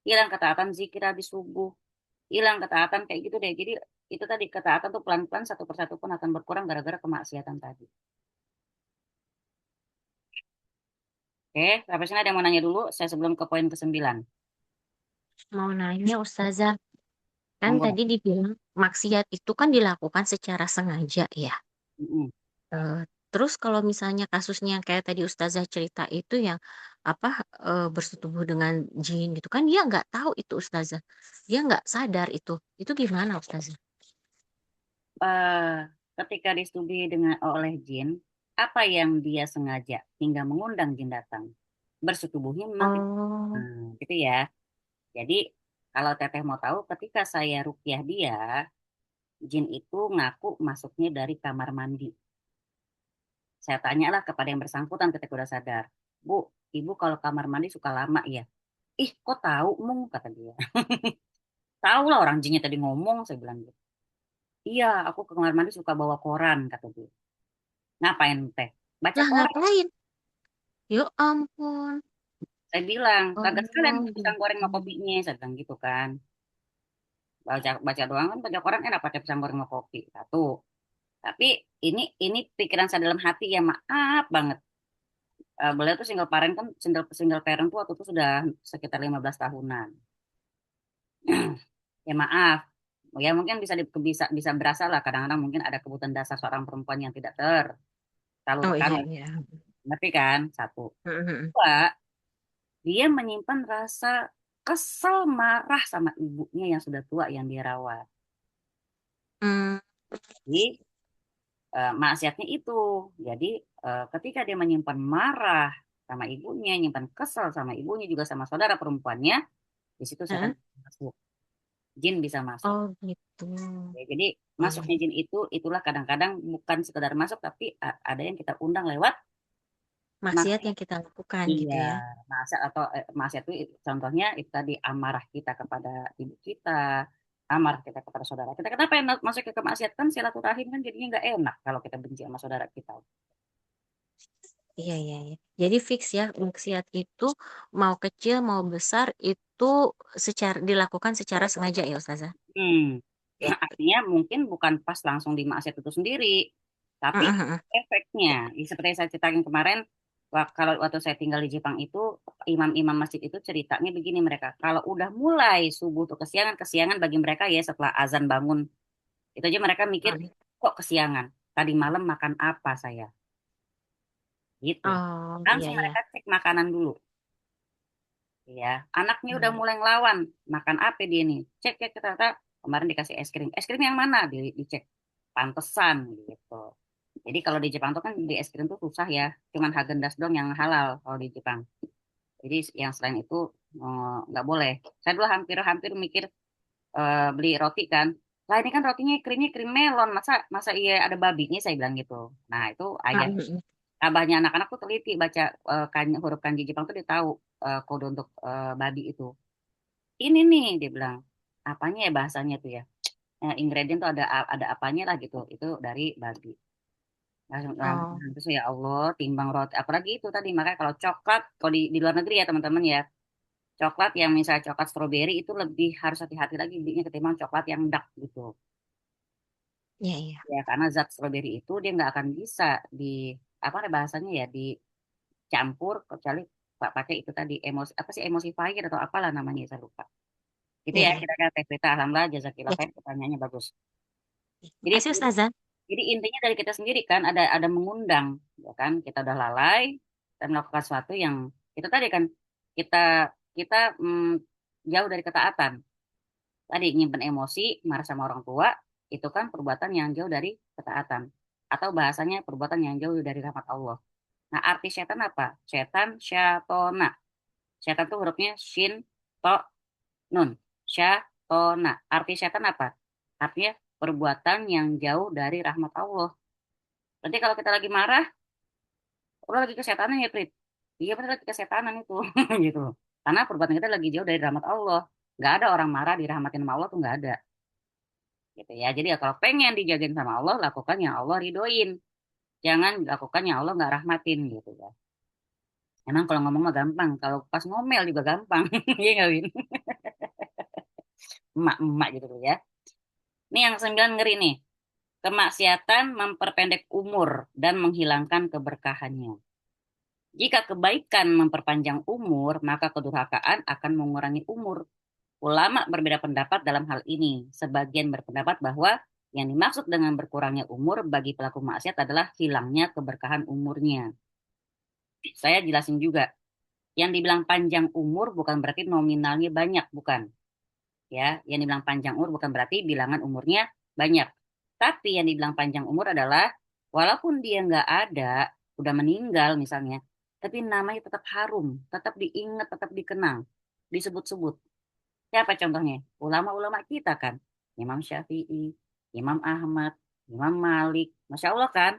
Hilang ketaatan zikir habis subuh. Hilang ketaatan kayak gitu deh. Jadi itu tadi ketaatan tuh pelan-pelan satu persatu pun akan berkurang gara-gara kemaksiatan tadi. Oke, sampai sini ada yang mau nanya dulu. Saya sebelum ke poin ke-9. Mau nanya Ustazah, kan Monggo. tadi dibilang maksiat itu kan dilakukan secara sengaja ya. Mm-mm. Eh, Terus kalau misalnya kasusnya kayak tadi Ustazah cerita itu yang apa bersetubuh dengan jin gitu kan dia nggak tahu itu Ustazah. Dia nggak sadar itu. Itu gimana Ustazah? eh, Ketika disetujui dengan oleh jin, apa yang dia sengaja hingga mengundang jin datang? Bersetubuhnya memang tidak. Oh, Gitu ya. Jadi kalau Teteh mau tahu, ketika saya rukyah dia, jin itu ngaku masuknya dari kamar mandi. Saya tanyalah kepada yang bersangkutan ketika udah sadar, Bu, Ibu kalau kamar mandi suka lama ya? Ih, kok tahu, Mung? Kata dia. Tahu lah orang jinnya tadi ngomong, saya bilang gitu. Iya, aku ke kamar mandi suka bawa koran, kata dia. Ngapain teh? Baca Lah koran. ngapain? Ya ampun. Saya bilang, kagak sekalian Oh pisang goreng gitu. sama kopinya, saya bilang gitu kan. Baca baca doang kan, baca koran enak pakai pisang goreng sama kopi. Satu. Tapi ini pikiran saya dalam hati ya maaf banget. Beliau tuh single parent kan, single single parent tuh waktu itu sudah sekitar 15 tahunan. Ya maaf. Ya mungkin bisa berasa lah kadang-kadang mungkin ada kebutuhan dasar seorang perempuan yang tidak Oh tersalurkan iya lah. iya. Ngerti kan? Satu. Mhm. Dua, dia menyimpan rasa kesel marah sama ibunya yang sudah tua yang dia rawat. Hmm. Jadi maksiatnya itu. Jadi ketika dia menyimpan marah sama ibunya, nyimpan kesel sama ibunya juga sama saudara perempuannya, di situ setan Heeh. masuk, jin bisa masuk. Oh gitu. Ya, jadi Iya masuknya iya. jin itulah kadang-kadang bukan sekedar masuk, tapi ada yang kita undang lewat Maksiat maksiat. yang kita lakukan gitu Iya, ya. maksiat atau maksiat itu contohnya itu tadi amarah kita kepada ibu kita, amarah kita kepada saudara kita. Kenapa yang masuk ke kemaksiatan silaturahim kan jadinya nggak enak kalau kita benci sama saudara kita. Iya iya iya. Jadi fix ya, maksiat itu mau kecil mau besar itu dilakukan secara sengaja ya Ustazah? Hmm. Ya. Artinya mungkin bukan pas langsung di maksiat itu sendiri, tapi Heeh, heeh. efeknya. Seperti yang saya ceritakan kemarin, kalau waktu saya tinggal di Jepang itu, imam-imam masjid itu ceritanya begini mereka, kalau udah mulai subuh tuh kesiangan bagi mereka ya setelah azan bangun, itu aja mereka mikir, Heeh. kok kesiangan? Tadi malam makan apa saya? Gitu. Oh iya Langsung iya. mereka cek makanan dulu. Ya, anaknya udah Hmm. mulai ngelawan, makan apa dia nih? Cek ya ternyata kemarin dikasih es krim. Es krim yang mana? Dicek. Pantesan gitu. Jadi kalau di Jepang tuh kan di es krim tuh susah ya. Cuman Haagen-Dazs doang yang halal kalau di Jepang. Jadi yang selain itu nggak boleh. Saya dulu hampir-hampir mikir beli roti kan. Lah ini kan rotinya krimnya krim melon. Masa masa iya ada babinya saya bilang gitu. Nah itu ayah Heeh, heeh. abahnya anak-anak tuh teliti baca huruf kanji Jepang tuh dia tahu kode untuk babi itu. Ini nih dia bilang apanya ya bahasanya tuh ya. Ingredient tuh ada apanya lah gitu. Itu dari babi. Oh Terus ya Allah, timbang roti. Apalagi itu tadi, makanya kalau coklat, kalau di luar negeri ya teman-teman ya, coklat yang misalnya coklat stroberi itu lebih harus hati-hati lagi belinya ketimbang coklat yang dark gitu. iya iya. Ya, karena zat stroberi itu dia nggak akan bisa di, apa ada bahasanya ya, dicampur, kecuali pakai itu tadi, apa sih, emulsifier atau apalah namanya, saya lupa. Itu Iya ya, iya. kita kata Teh Vita, alhamdulillah, jazakillah Ya, khair, pertanyaannya bagus. Jadi makasih Ustazah. Jadi intinya dari kita sendiri kan ada mengundang, ya kan? Kita udah lalai dan melakukan sesuatu yang itu tadi kan kita kita jauh dari ketaatan. Tadi nyimpen emosi, marah sama orang tua, itu kan perbuatan yang jauh dari ketaatan. Atau bahasanya perbuatan yang jauh dari rahmat Allah. Nah, arti setan apa? Setan, syatona. Setan tuh hurufnya shin, to, nun. Syatona. Arti setan apa? Artinya perbuatan yang jauh dari rahmat Allah. Nanti kalau kita lagi marah, lo lagi kesetanan ya, Prit? Iya benar lagi kesetanan itu, gitu. Karena perbuatan kita lagi jauh dari rahmat Allah. Nggak ada orang marah dirahmatin sama Allah tuh nggak ada, gitu ya. Jadi ya kalau pengen dijagain sama Allah, lakukan yang Allah ridoin. Jangan lakukan yang Allah nggak rahmatin, gitu ya. Emang kalau ngomong mah gampang, kalau pas ngomel juga gampang, iya nggak Win? Emak-emak gitu tuh ya. Ini yang 9 ngeri nih. Kemaksiatan memperpendek umur dan menghilangkan keberkahannya. Jika kebaikan memperpanjang umur, maka kedurhakaan akan mengurangi umur. Ulama berbeda pendapat dalam hal ini. Sebagian berpendapat bahwa yang dimaksud dengan berkurangnya umur bagi pelaku maksiat adalah hilangnya keberkahan umurnya. Saya jelasin juga. Yang dibilang panjang umur bukan berarti nominalnya banyak, bukan. Ya, yang dibilang panjang umur bukan berarti bilangan umurnya banyak. Tapi yang dibilang panjang umur adalah walaupun dia nggak ada, udah meninggal misalnya, tapi namanya tetap harum, tetap diingat, tetap dikenang, disebut-sebut. Siapa contohnya? Ulama-ulama kita kan. Imam Syafi'i, Imam Ahmad, Imam Malik. Masya Allah kan.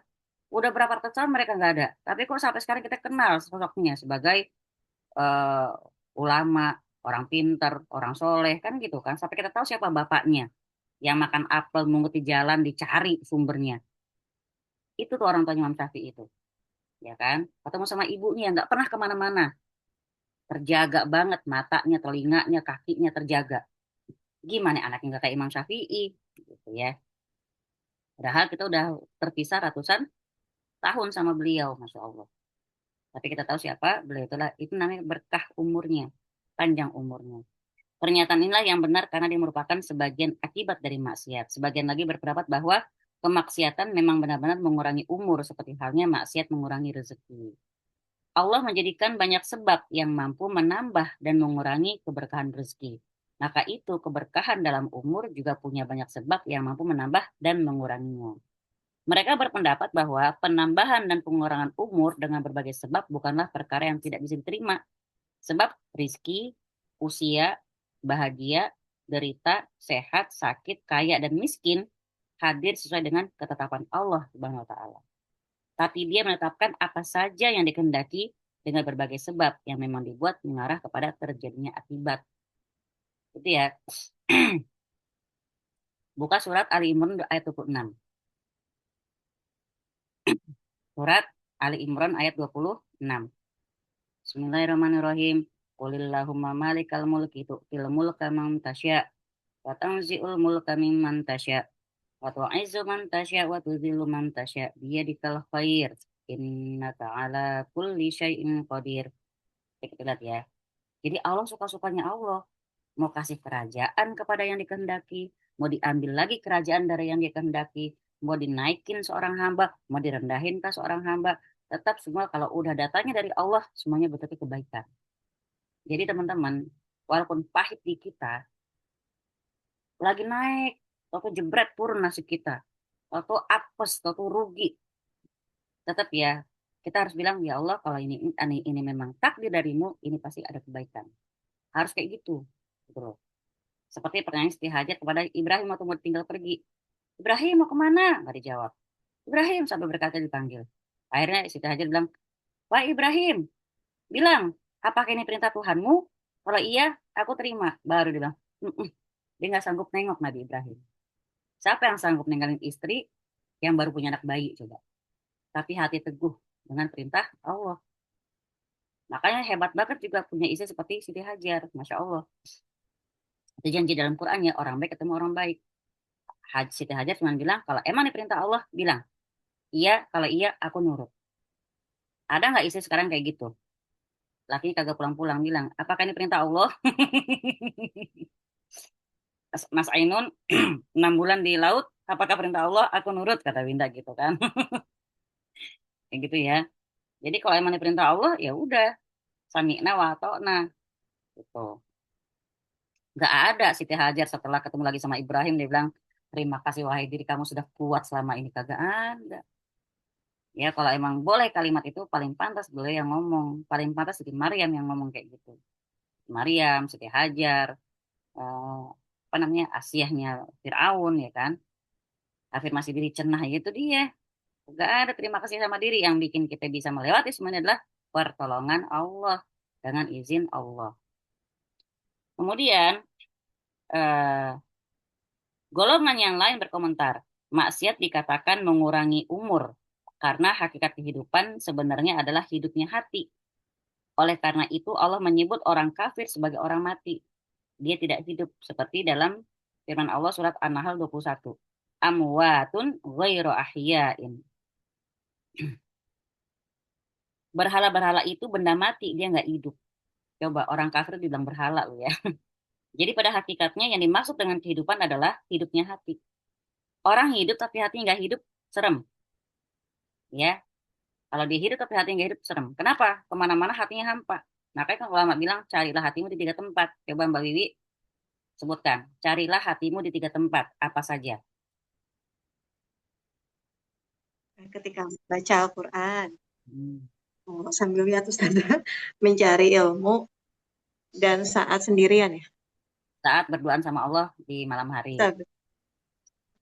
Udah berapa ratus tahun mereka nggak ada. Tapi kok sampai sekarang kita kenal sosoknya sebagai eh, ulama, orang pintar, orang soleh kan gitu kan. Sampai kita tahu siapa bapaknya. yang makan apel mungut di jalan dicari sumbernya. Itu tuh orang tuanya Imam Syafi'i itu, ya kan? Ketemu sama ibunya nggak pernah kemana-mana, terjaga banget matanya, telinganya, kakinya terjaga. Gimana anaknya nggak kayak Imam Syafi'i, gitu ya? Padahal kita udah terpisah ratusan tahun sama beliau, masya Allah. Tapi kita tahu siapa beliau itu namanya berkah umurnya, panjang umurnya. Pernyataan inilah yang benar karena dia merupakan sebagian akibat dari maksiat. Sebagian lagi berpendapat bahwa kemaksiatan memang benar-benar mengurangi umur seperti halnya maksiat mengurangi rezeki. Allah menjadikan banyak sebab yang mampu menambah dan mengurangi keberkahan rezeki. Maka itu keberkahan dalam umur juga punya banyak sebab yang mampu menambah dan menguranginya. Mereka berpendapat bahwa penambahan dan pengurangan umur dengan berbagai sebab bukanlah perkara yang tidak bisa diterima. Sebab rizki, usia, bahagia, derita, sehat, sakit, kaya, dan miskin hadir sesuai dengan ketetapan Allah Subhanahu wa taala. Tapi dia menetapkan apa saja yang dikehendaki dengan berbagai sebab yang memang dibuat mengarah kepada terjadinya akibat. Itu ya. Buka surat Ali Imran ayat 26. Surat Ali Imran ayat 26. Bismillahirrahmanirrahim. Qulillahumma malikal mulki tu'til mulka man tasya' wa tanzi'ul mulka mimman tasya' wa tu'izzu man tasya' wa tudhillu man tasya' biyadikal khair innaka ala kulli syai'in qadir. Kita lihat ya. Jadi Allah suka-sukanya Allah. Mau kasih kerajaan kepada yang dikehendaki, mau diambil lagi kerajaan dari yang dikehendaki, mau dinaikin seorang hamba, mau direndahin ke seorang hamba, tetap semua kalau udah datanya dari Allah, semuanya bentuknya kebaikan. Jadi teman-teman, walaupun pahit di kita, lagi naik, atau jebret turun nasib kita, atau apes, atau rugi, tetap ya, kita harus bilang, ya Allah, kalau ini memang takdir darimu, ini pasti ada kebaikan. Harus kayak gitu. Gitu loh. Seperti pertanyaan Siti Hajar kepada Ibrahim waktu mau tinggal pergi. Ibrahim mau kemana? Nggak dijawab. Ibrahim sampai berkata dipanggil. Akhirnya Siti Hajar bilang, wah Ibrahim, bilang, apakah ini perintah Tuhanmu? Kalau iya, aku terima. Baru dia bilang, "Mm-mm." Dia nggak sanggup nengok Nabi Ibrahim. Siapa yang sanggup ninggalin istri yang baru punya anak bayi coba? Tapi hati teguh dengan perintah Allah. Makanya hebat banget juga punya istri seperti Siti Hajar. Masya Allah. Itu janji dalam Quran ya, orang baik ketemu orang baik. Siti Hajar cuma bilang, kalau emang ini perintah Allah, bilang. Iya, kalau iya, aku nurut. Ada nggak istri sekarang kayak gitu? Laki kagak pulang-pulang bilang, apakah ini perintah Allah? Mas Ainun, 6 bulan di laut, apakah perintah Allah? Aku nurut, kata Winda gitu kan. Kayak gitu ya. Jadi kalau emang ini perintah Allah, ya udah. Sami'na wa ta'na. Gitu. Nggak ada Siti Hajar setelah ketemu lagi sama Ibrahim, dia bilang, terima kasih wahai diri kamu sudah kuat selama ini. Kagak ada. Ya kalau emang boleh kalimat itu paling pantas beliau yang ngomong. Paling pantas Siti Maryam yang ngomong kayak gitu. Maryam, Siti Hajar, eh, apa namanya, Asiyahnya Fir'aun ya kan. Afirmasi diri cenah itu dia. Gak ada terima kasih sama diri yang bikin kita bisa melewati semuanya adalah pertolongan Allah dengan izin Allah. Kemudian eh, golongan yang lain berkomentar, maksiat dikatakan mengurangi umur karena hakikat kehidupan sebenarnya adalah hidupnya hati. Oleh karena itu Allah menyebut orang kafir sebagai orang mati. Dia tidak hidup seperti dalam firman Allah surat An-Nahl 21. Amwatun ghairu ahya'in. Berhala-berhala itu benda mati, dia nggak hidup. Coba orang kafir dibilang berhala loh ya. Jadi pada hakikatnya yang dimaksud dengan kehidupan adalah hidupnya hati. Orang hidup tapi hatinya nggak hidup, serem. Ya, kalau dia hidup tapi hatinya nggak hidup, serem. Kenapa? Kemana-mana hatinya hampa. Makanya kan ulama bilang, carilah hatimu di 3 tempat. Coba Mbak Wiwi sebutkan. Carilah hatimu di 3 tempat. Apa saja? Ketika baca Al-Quran, Hmm. sambil lihat Ustazah mencari ilmu, dan saat sendirian ya. Saat berduaan sama Allah di malam hari. Ustaz.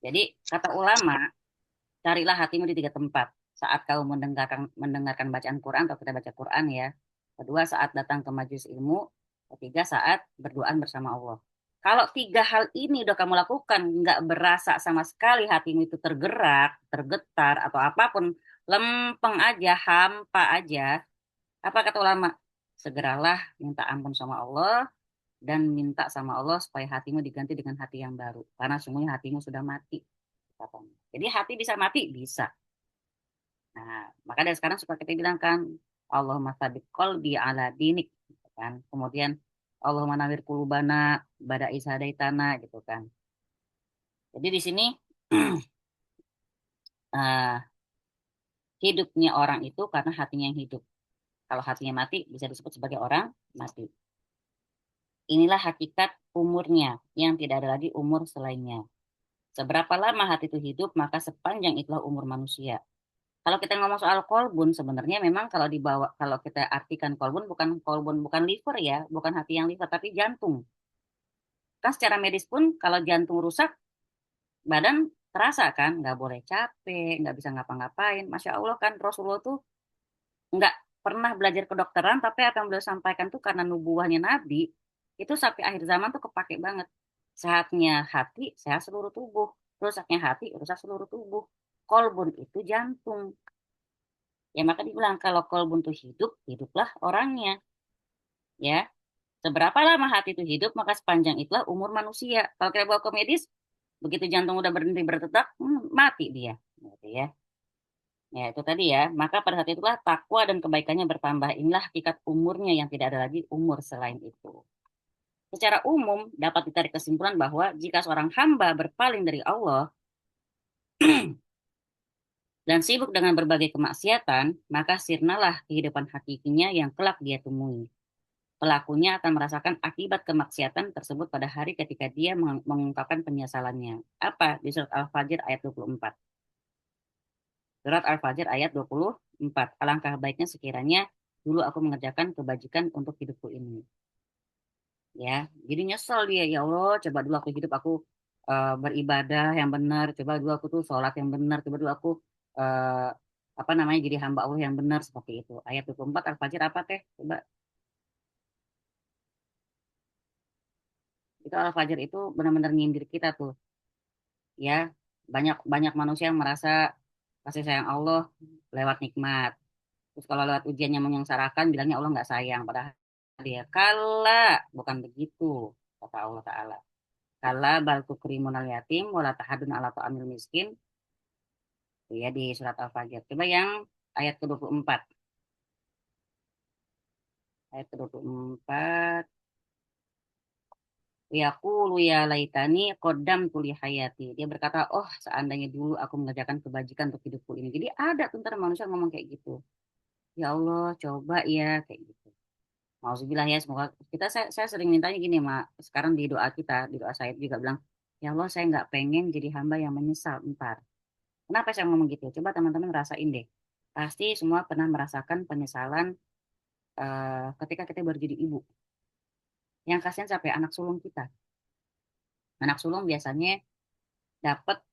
Jadi kata ulama, carilah hatimu di 3 tempat. Saat kau mendengarkan bacaan Quran atau kita baca Quran ya. Kedua, saat datang ke majelis ilmu. Ketiga, saat berduaan bersama Allah. Kalau 3 hal ini udah kamu lakukan, nggak berasa sama sekali hatimu itu tergerak, tergetar, atau apapun, lempeng aja, hampa aja, apa kata ulama? Segeralah minta ampun sama Allah, dan minta sama Allah supaya hatimu diganti dengan hati yang baru. Karena sungguhnya hatimu sudah mati. Katanya. Jadi hati bisa mati? Bisa. Nah, maka dari sekarang suka kita bilang kan, Allahumma tsabbit qalbi ala dinik. Gitu kan. Kemudian, Allahumma nawwir qulubana bada iz hadaitana gitu kan. Jadi di sini eh, hidupnya orang itu karena hatinya yang hidup. Kalau hatinya mati bisa disebut sebagai orang mati. Inilah hakikat umurnya yang tidak ada lagi umur selainnya. Seberapa lama hati itu hidup, maka sepanjang itulah umur manusia. Kalau kita ngomong soal kolbun, sebenarnya memang kalau kita artikan kolbun bukan liver ya, bukan hati yang liver, tapi jantung. Kan secara medis pun kalau jantung rusak, badan terasa kan, nggak boleh capek, nggak bisa ngapa-ngapain. Masya Allah kan Rasulullah tuh nggak pernah belajar kedokteran, tapi apa yang beliau sampaikan tuh karena nubuahnya Nabi, itu sampai akhir zaman tuh kepake banget. Sehatnya hati, sehat seluruh tubuh. Rusaknya hati, rusak seluruh tubuh. Kolbun itu jantung. Ya maka dibilang kalau kolbun itu hidup, hiduplah orangnya. Ya, seberapa lama hati itu hidup, maka sepanjang itulah umur manusia. Kalau kita bawa ke medis, begitu jantung udah berhenti berdetak, mati dia. Gitu ya. Ya, itu tadi ya. Maka pada saat itulah takwa dan kebaikannya bertambah. Inilah hakikat umurnya yang tidak ada lagi umur selain itu. Secara umum, dapat ditarik kesimpulan bahwa jika seorang hamba berpaling dari Allah dan sibuk dengan berbagai kemaksiatan, maka sirnalah kehidupan hakikinya yang kelak dia temui. Pelakunya akan merasakan akibat kemaksiatan tersebut pada hari ketika dia mengungkapkan penyesalannya. Apa? Di surat Al-Fajr ayat 24. Surat Al-Fajr ayat 24. Alangkah baiknya sekiranya dulu aku mengerjakan kebajikan untuk hidupku ini. Ya, jadi nyesel dia, ya Allah, coba dulu aku hidup aku beribadah yang benar, coba dulu aku tuh sholat yang benar, coba dulu aku eh, apa namanya jadi hamba Allah yang benar seperti itu. Ayat 24 Al-Fajr apa teh? Coba itu Al-Fajr itu benar-benar nyindir kita tuh, ya. Banyak banyak manusia yang merasa kasih sayang Allah lewat nikmat. Terus kalau lewat ujian yang menyengsarakan bilangnya Allah nggak sayang, padahal dia kala bukan begitu kata Allah Ta'ala. Kala bal tukrimunal yatim wala tahadun ala ta'amil miskin. Itu ya di surat Al-Fajr. Coba yang ayat ke-24. Ayat ke-24. Yaqulu ya laitani qaddamtu li hayati. Dia berkata, "Oh, seandainya dulu aku mengerjakan kebajikan untuk hidupku ini." Jadi ada tuh ntar manusia ngomong kayak gitu. Ya Allah, coba ya kayak gitu. Nauzubillah ya, semoga saya sering mintanya gini, Mak. Sekarang di doa kita, di doa saya juga bilang, "Ya Allah, saya nggak pengen jadi hamba yang menyesal ntar." Kenapa saya ngomong gitu? Coba teman-teman rasain deh. Pasti semua pernah merasakan penyesalan ketika kita baru jadi ibu. Yang kasihan sampai anak sulung kita. Anak sulung biasanya dapat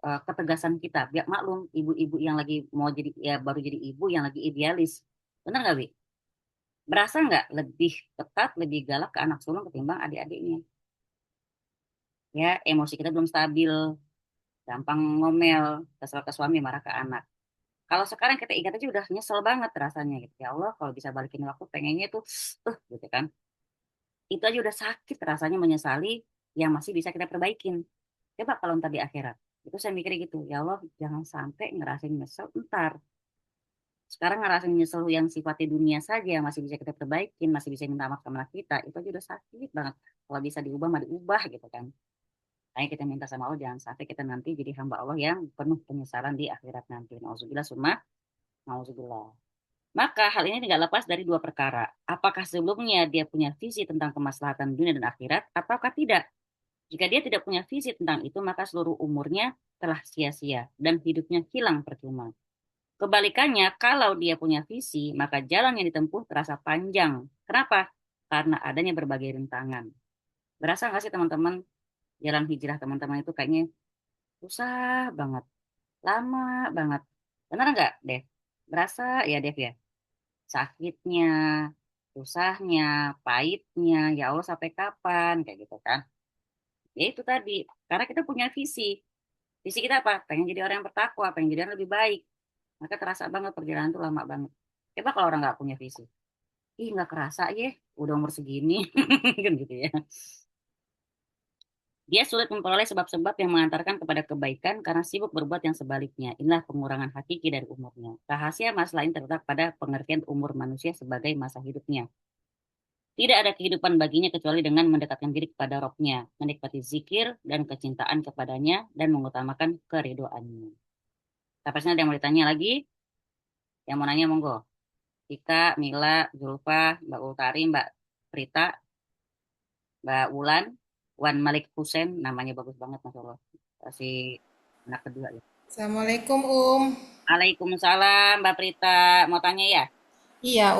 ketegasan kita. Biar maklum, ibu-ibu yang lagi mau jadi, ya baru jadi ibu yang lagi idealis. Benar nggak, Wi? Berasa nggak lebih ketat, lebih galak ke anak sulung ketimbang adik-adiknya? Ya, emosi kita belum stabil, gampang ngomel, kesel ke suami, marah ke anak. Kalau sekarang kita ingat aja udah nyesel banget rasanya gitu. Ya Allah, kalau bisa balikin waktu pengennya tuh, gitu kan. Itu aja udah sakit rasanya menyesali yang masih bisa kita perbaikin. Coba kalau ntar di akhirat. Itu saya mikir gitu, ya Allah jangan sampai ngerasain nyesel ntar. Sekarang ngerasain nyesel yang sifatnya dunia saja masih bisa kita perbaikin, masih bisa minta maaf sama kita, itu aja udah sakit banget. Kalau bisa diubah mah diubah gitu kan. Makanya kita minta sama Allah jangan sampai kita nanti jadi hamba Allah yang penuh penyesalan di akhirat nanti. Nauzubillah summa nauzubillah. Maka hal ini tidak lepas dari dua perkara. Apakah sebelumnya dia punya visi tentang kemaslahatan dunia dan akhirat, ataukah tidak? Jika dia tidak punya visi tentang itu, maka seluruh umurnya telah sia-sia dan hidupnya hilang percuma. Kebalikannya, kalau dia punya visi, maka jalan yang ditempuh terasa panjang. Kenapa? Karena adanya berbagai rintangan. Berasa nggak sih teman-teman, jalan hijrah teman-teman itu kayaknya susah banget, lama banget. Benar nggak, Dev? Berasa ya, Dev ya? Sakitnya, susahnya, pahitnya, ya Allah sampai kapan, kayak gitu kan. Ya itu tadi, karena kita punya visi. Visi kita apa? Pengen jadi orang yang bertakwa, pengen jadi orang yang lebih baik. Maka terasa banget perjalanan itu lama banget. Coba kalau orang nggak punya visi. Ih, nggak kerasa ya, udah umur segini. Kan gitu ya. Dia sulit memperoleh sebab-sebab yang mengantarkan kepada kebaikan karena sibuk berbuat yang sebaliknya. Inilah pengurangan hakiki dari umurnya. Rahasia masalah ini terletak pada pengertian umur manusia sebagai masa hidupnya. Tidak ada kehidupan baginya kecuali dengan mendekatkan diri kepada Rohnya, menikmati zikir dan kecintaan kepadanya, dan mengutamakan keridoannya. Tapasnya ada yang mau ditanya lagi? Yang mau nanya monggo. Ika, Mila, Zulfa, Mbak Ultari, Mbak Prita, Mbak Wulan, Wan Malik Hussein, namanya bagus banget Mas Allah. Kasih anak kedua ya. Assalamualaikum, Waalaikumsalam Mbak Prita, mau tanya ya? Iya,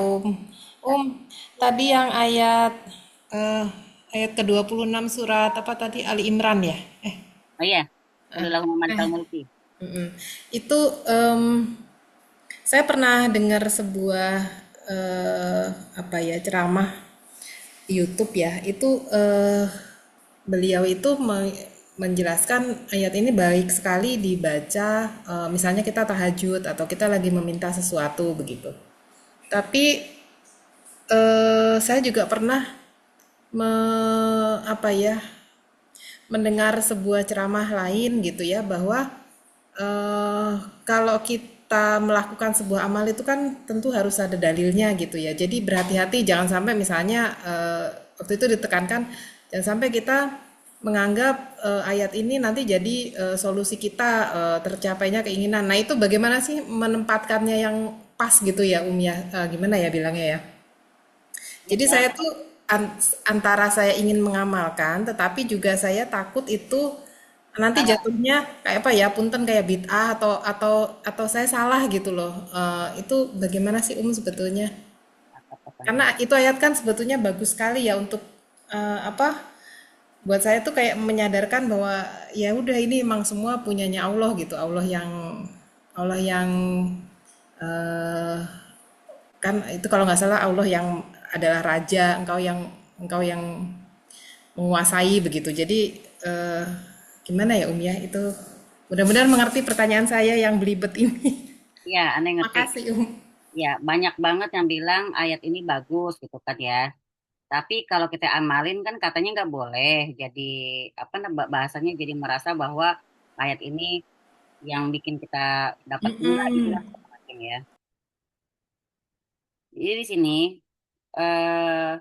tadi yang eh, ayat ke-26 surat apa tadi Ali Imran ya? Oh iya, Qulillahumma malikal mulki. Mm-mm. Itu saya pernah dengar sebuah apa ya ceramah di YouTube ya. Itu beliau itu menjelaskan ayat ini baik sekali dibaca misalnya kita tahajud atau kita lagi meminta sesuatu begitu. Tapi saya juga pernah apa ya mendengar sebuah ceramah lain gitu ya bahwa eh, kalau kita melakukan sebuah amal itu kan tentu harus ada dalilnya gitu ya. Jadi berhati-hati jangan sampai misalnya waktu itu ditekankan jangan sampai kita menganggap ayat ini nanti jadi solusi kita tercapainya keinginan. Nah itu bagaimana sih menempatkannya yang pas gitu ya ya? Gimana ya bilangnya ya? Jadi saya tuh antara saya ingin mengamalkan, tetapi juga saya takut itu nanti jatuhnya kayak apa ya, punten kayak bid'ah atau saya salah gitu loh. Itu bagaimana sih sebetulnya? Karena itu ayat kan sebetulnya bagus sekali ya untuk apa? Buat saya tuh kayak menyadarkan bahwa ya udah ini emang semua punyanya Allah gitu. Allah yang eh, kan itu kalau nggak salah Allah yang adalah raja, engkau yang menguasai begitu. Jadi eh, gimana ya ya itu mudah-mudahan mengerti pertanyaan saya yang belibet ini. Ya, aneh ngerti. Makasih Ya, banyak banget yang bilang ayat ini bagus gitu kan ya. Tapi kalau kita amalin kan katanya nggak boleh. Jadi apa bahasanya jadi merasa bahwa ayat ini yang bikin kita dapat gula gitu lah macam ya. Jadi di sini eh,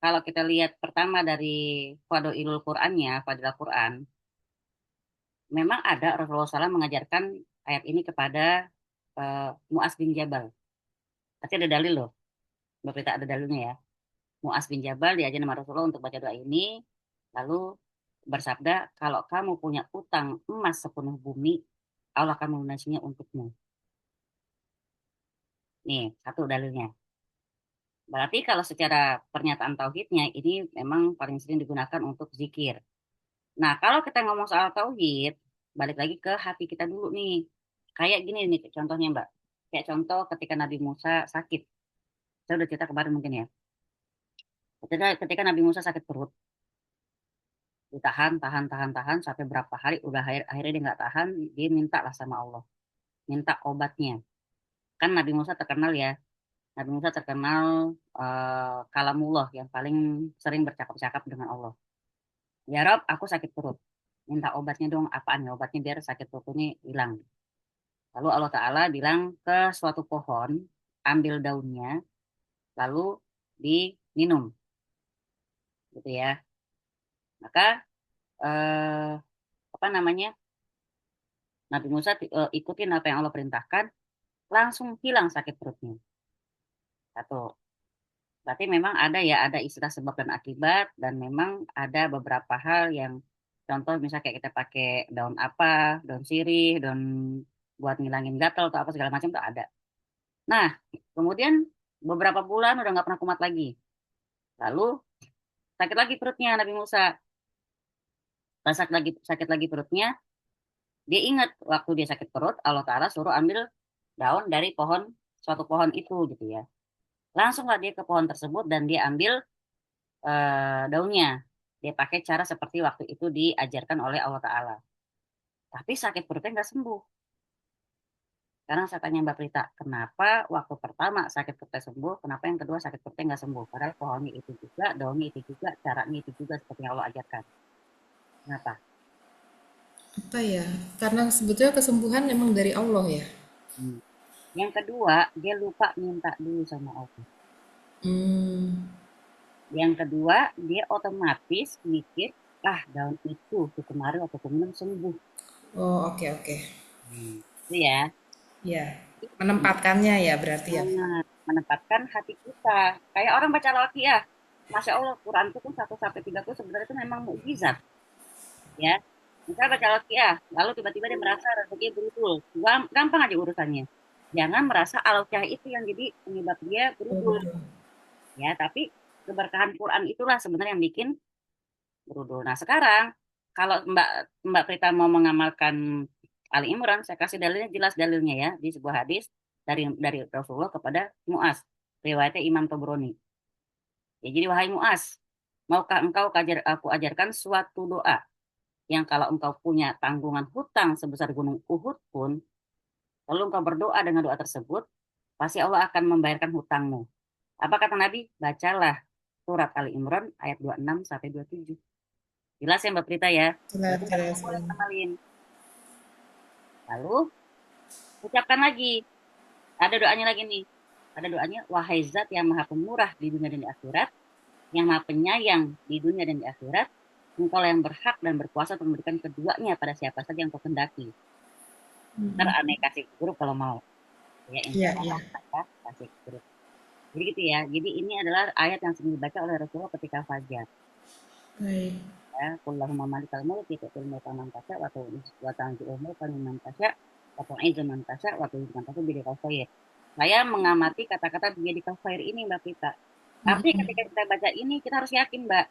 kalau kita lihat pertama dari Fadhailul Qur'annya, Fadilah Quran, memang ada Rasulullah SAW mengajarkan ayat ini kepada Mu'az bin Jabal. Tapi ada dalil loh, berita ada dalilnya ya. Mu'az bin Jabal diajar sama Rasulullah untuk baca doa ini, lalu bersabda, kalau kamu punya utang emas sepenuh bumi, Allah akan melunasinya untukmu. Nih, satu dalilnya. Berarti kalau secara pernyataan tauhidnya, ini memang paling sering digunakan untuk zikir. Nah, kalau kita ngomong soal tauhid, balik lagi ke hati kita dulu nih. Kayak gini nih contohnya, Mbak. Kayak contoh ketika Nabi Musa sakit. Saya udah cerita kemarin mungkin ya. Ketika Nabi Musa sakit perut, ditahan, tahan sampai berapa hari, udah akhirnya dia nggak tahan, dia minta lah sama Allah, minta obatnya. Kan Nabi Musa terkenal ya, Nabi Musa terkenal kalamullah yang paling sering bercakap-cakap dengan Allah. Ya Rob, aku sakit perut, minta obatnya dong, apaan ya obatnya biar sakit perut ini hilang. Lalu Allah Ta'ala bilang ke suatu pohon, ambil daunnya, lalu diminum, gitu ya. Maka eh, apa namanya? Nabi Musa ikutin apa yang Allah perintahkan, langsung hilang sakit perutnya. Satu. Berarti memang ada ya, ada istilah sebab dan akibat, dan memang ada beberapa hal yang, contoh misalnya kayak kita pakai daun apa, daun sirih, daun buat ngilangin gatal atau apa segala macam itu ada. Nah, kemudian beberapa bulan udah nggak pernah kumat lagi. Lalu sakit lagi perutnya Nabi Musa. Pas sakit lagi perutnya, dia ingat waktu dia sakit perut, Allah Ta'ala suruh ambil daun dari pohon, suatu pohon itu gitu ya. Langsunglah dia ke pohon tersebut dan dia ambil daunnya. Dia pakai cara seperti waktu itu diajarkan oleh Allah Ta'ala. Tapi sakit perutnya nggak sembuh. Sekarang saya tanya Mbak Prita, kenapa waktu pertama sakit perutnya sembuh, kenapa yang kedua sakit perutnya nggak sembuh? Padahal pohonnya itu juga, daunnya itu juga, caranya itu juga seperti yang Allah ajarkan. Kenapa? Apa ya? Karena sebetulnya kesembuhan memang dari Allah ya. Hmm. Yang kedua, dia lupa minta dulu sama Allah. Hmm. Yang kedua, dia otomatis mikir, ah daun itu kemarin waktu aku minum sembuh. Oh, oke oke. Itu ya. Ya, menempatkannya ya berarti ya. Menempatkan hati kita. Kayak orang baca Al-Waqiah. Masya Allah, Quran itu pun 1 sampai 30 sebenarnya itu memang mukjizat. Ya. Misalnya baca Al-Waqiah, lalu tiba-tiba dia merasa rezeki berudul. Gampang aja urusannya. Jangan merasa Al-Waqiah itu yang jadi penyebab dia Oh, berudul. betul. Ya, tapi keberkahan Quran itulah sebenarnya yang bikin berudul. Nah, sekarang kalau Mbak Mbak Prita mau mengamalkan Ali Imran, saya kasih dalilnya jelas dalilnya ya di sebuah hadis dari Rasulullah kepada Muaz, riwayatnya Imam Tobroni. Ya, jadi wahai Muaz, maukah engkau aku ajarkan suatu doa yang kalau engkau punya tanggungan hutang sebesar gunung Uhud pun, lalu engkau berdoa dengan doa tersebut, pasti Allah akan membayarkan hutangmu. Apa kata Nabi? Bacalah surat Ali Imran ayat 26 sampai 27. Jelas ya Mbak Prita ya. Jelas Berarti sekarang jelas. boleh amalin. Lalu ucapkan lagi. Ada doanya lagi nih. Ada doanya, wahai zat yang maha pemurah di dunia dan di akhirat, yang maha penyayang di dunia dan di akhirat, engkau yang berhak dan berkuasa untuk memberikan keduanya pada siapa saja yang kau kendaki. Ntar aneh kasih grup kalau mau. Ya, insya Iya Allah iya. kasih grup. Jadi gitu ya. Jadi ini adalah ayat yang sering dibaca oleh Rasulullah ketika fajar. Baik. Ya, Allahumma malikal mulki tu'til mulka man tasya wa tanzi'ul mulka mimman tasya wa tu'izzu man tasya wa tu'izzu man tasya biyadikal khair. Saya mengamati kata-kata biyadikal khair ini Mbak Prita. Tapi ketika kita baca ini kita harus yakin Mbak,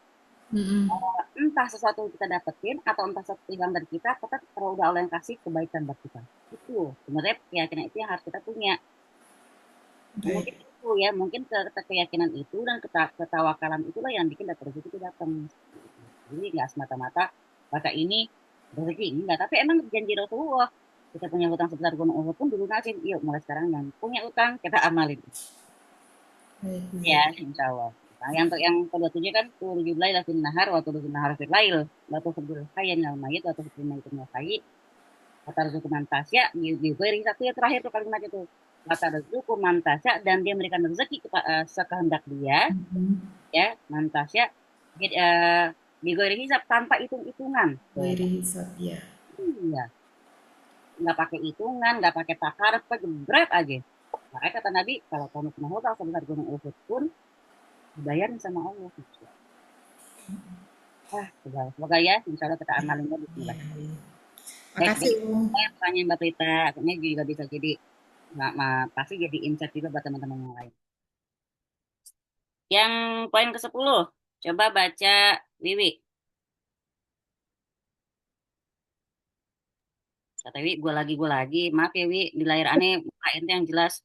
entah sesuatu yang kita dapetin atau entah sesuatu yang dari kita, tetap kalau udah Allah yang kasih kebaikan buat kita. Itu sebenarnya keyakinan itu yang harus kita punya. Mungkin Baik. itu ya, mungkin keyakinan itu dan ketawakalan itulah yang bikin dapat rezeki itu datang. Jadi nggak semata-mata baca ini rezeki enggak, tapi emang janji Rasulullah kita punya hutang sebesar gunung Uhud pun dilunasin. Yuk mulai sekarang yang punya utang kita amalin. Baik. Ya, insya Allah. Nah, yang kedua tujuh kan tujuh lail fil nahar wa tujuh nahar fil lail. Wa tujuh hayyan al mayit wa tujuh mayit al hayy. Kata rezeki mantasya di beri satu yang terakhir tuh kalimat itu. Kata rezeki mantasya dan dia memberikan rezeki sekehendak dia, ya mantasya di hisab tanpa hitung-hitungan. Wiri hisab ya. Iya, nggak pakai hitungan, nggak pakai takar, jebret aja. Makanya kata Nabi, kalau kamu punya hutang sebesar gunung Uhud pun, dibayarin sama Allah. Semoga ya, insya Allah kita amalinnya bismillah. Baik, Makasih Om. saya tanya Mbak Prita, akhirnya juga bisa jadi, pasti jadi insight juga buat teman-teman yang lain. Yang poin ke-10, coba baca Wiwi. Kata Wiwi, gue lagi. Maaf ya Wiwi, di layar aneh, muka ente yang jelas.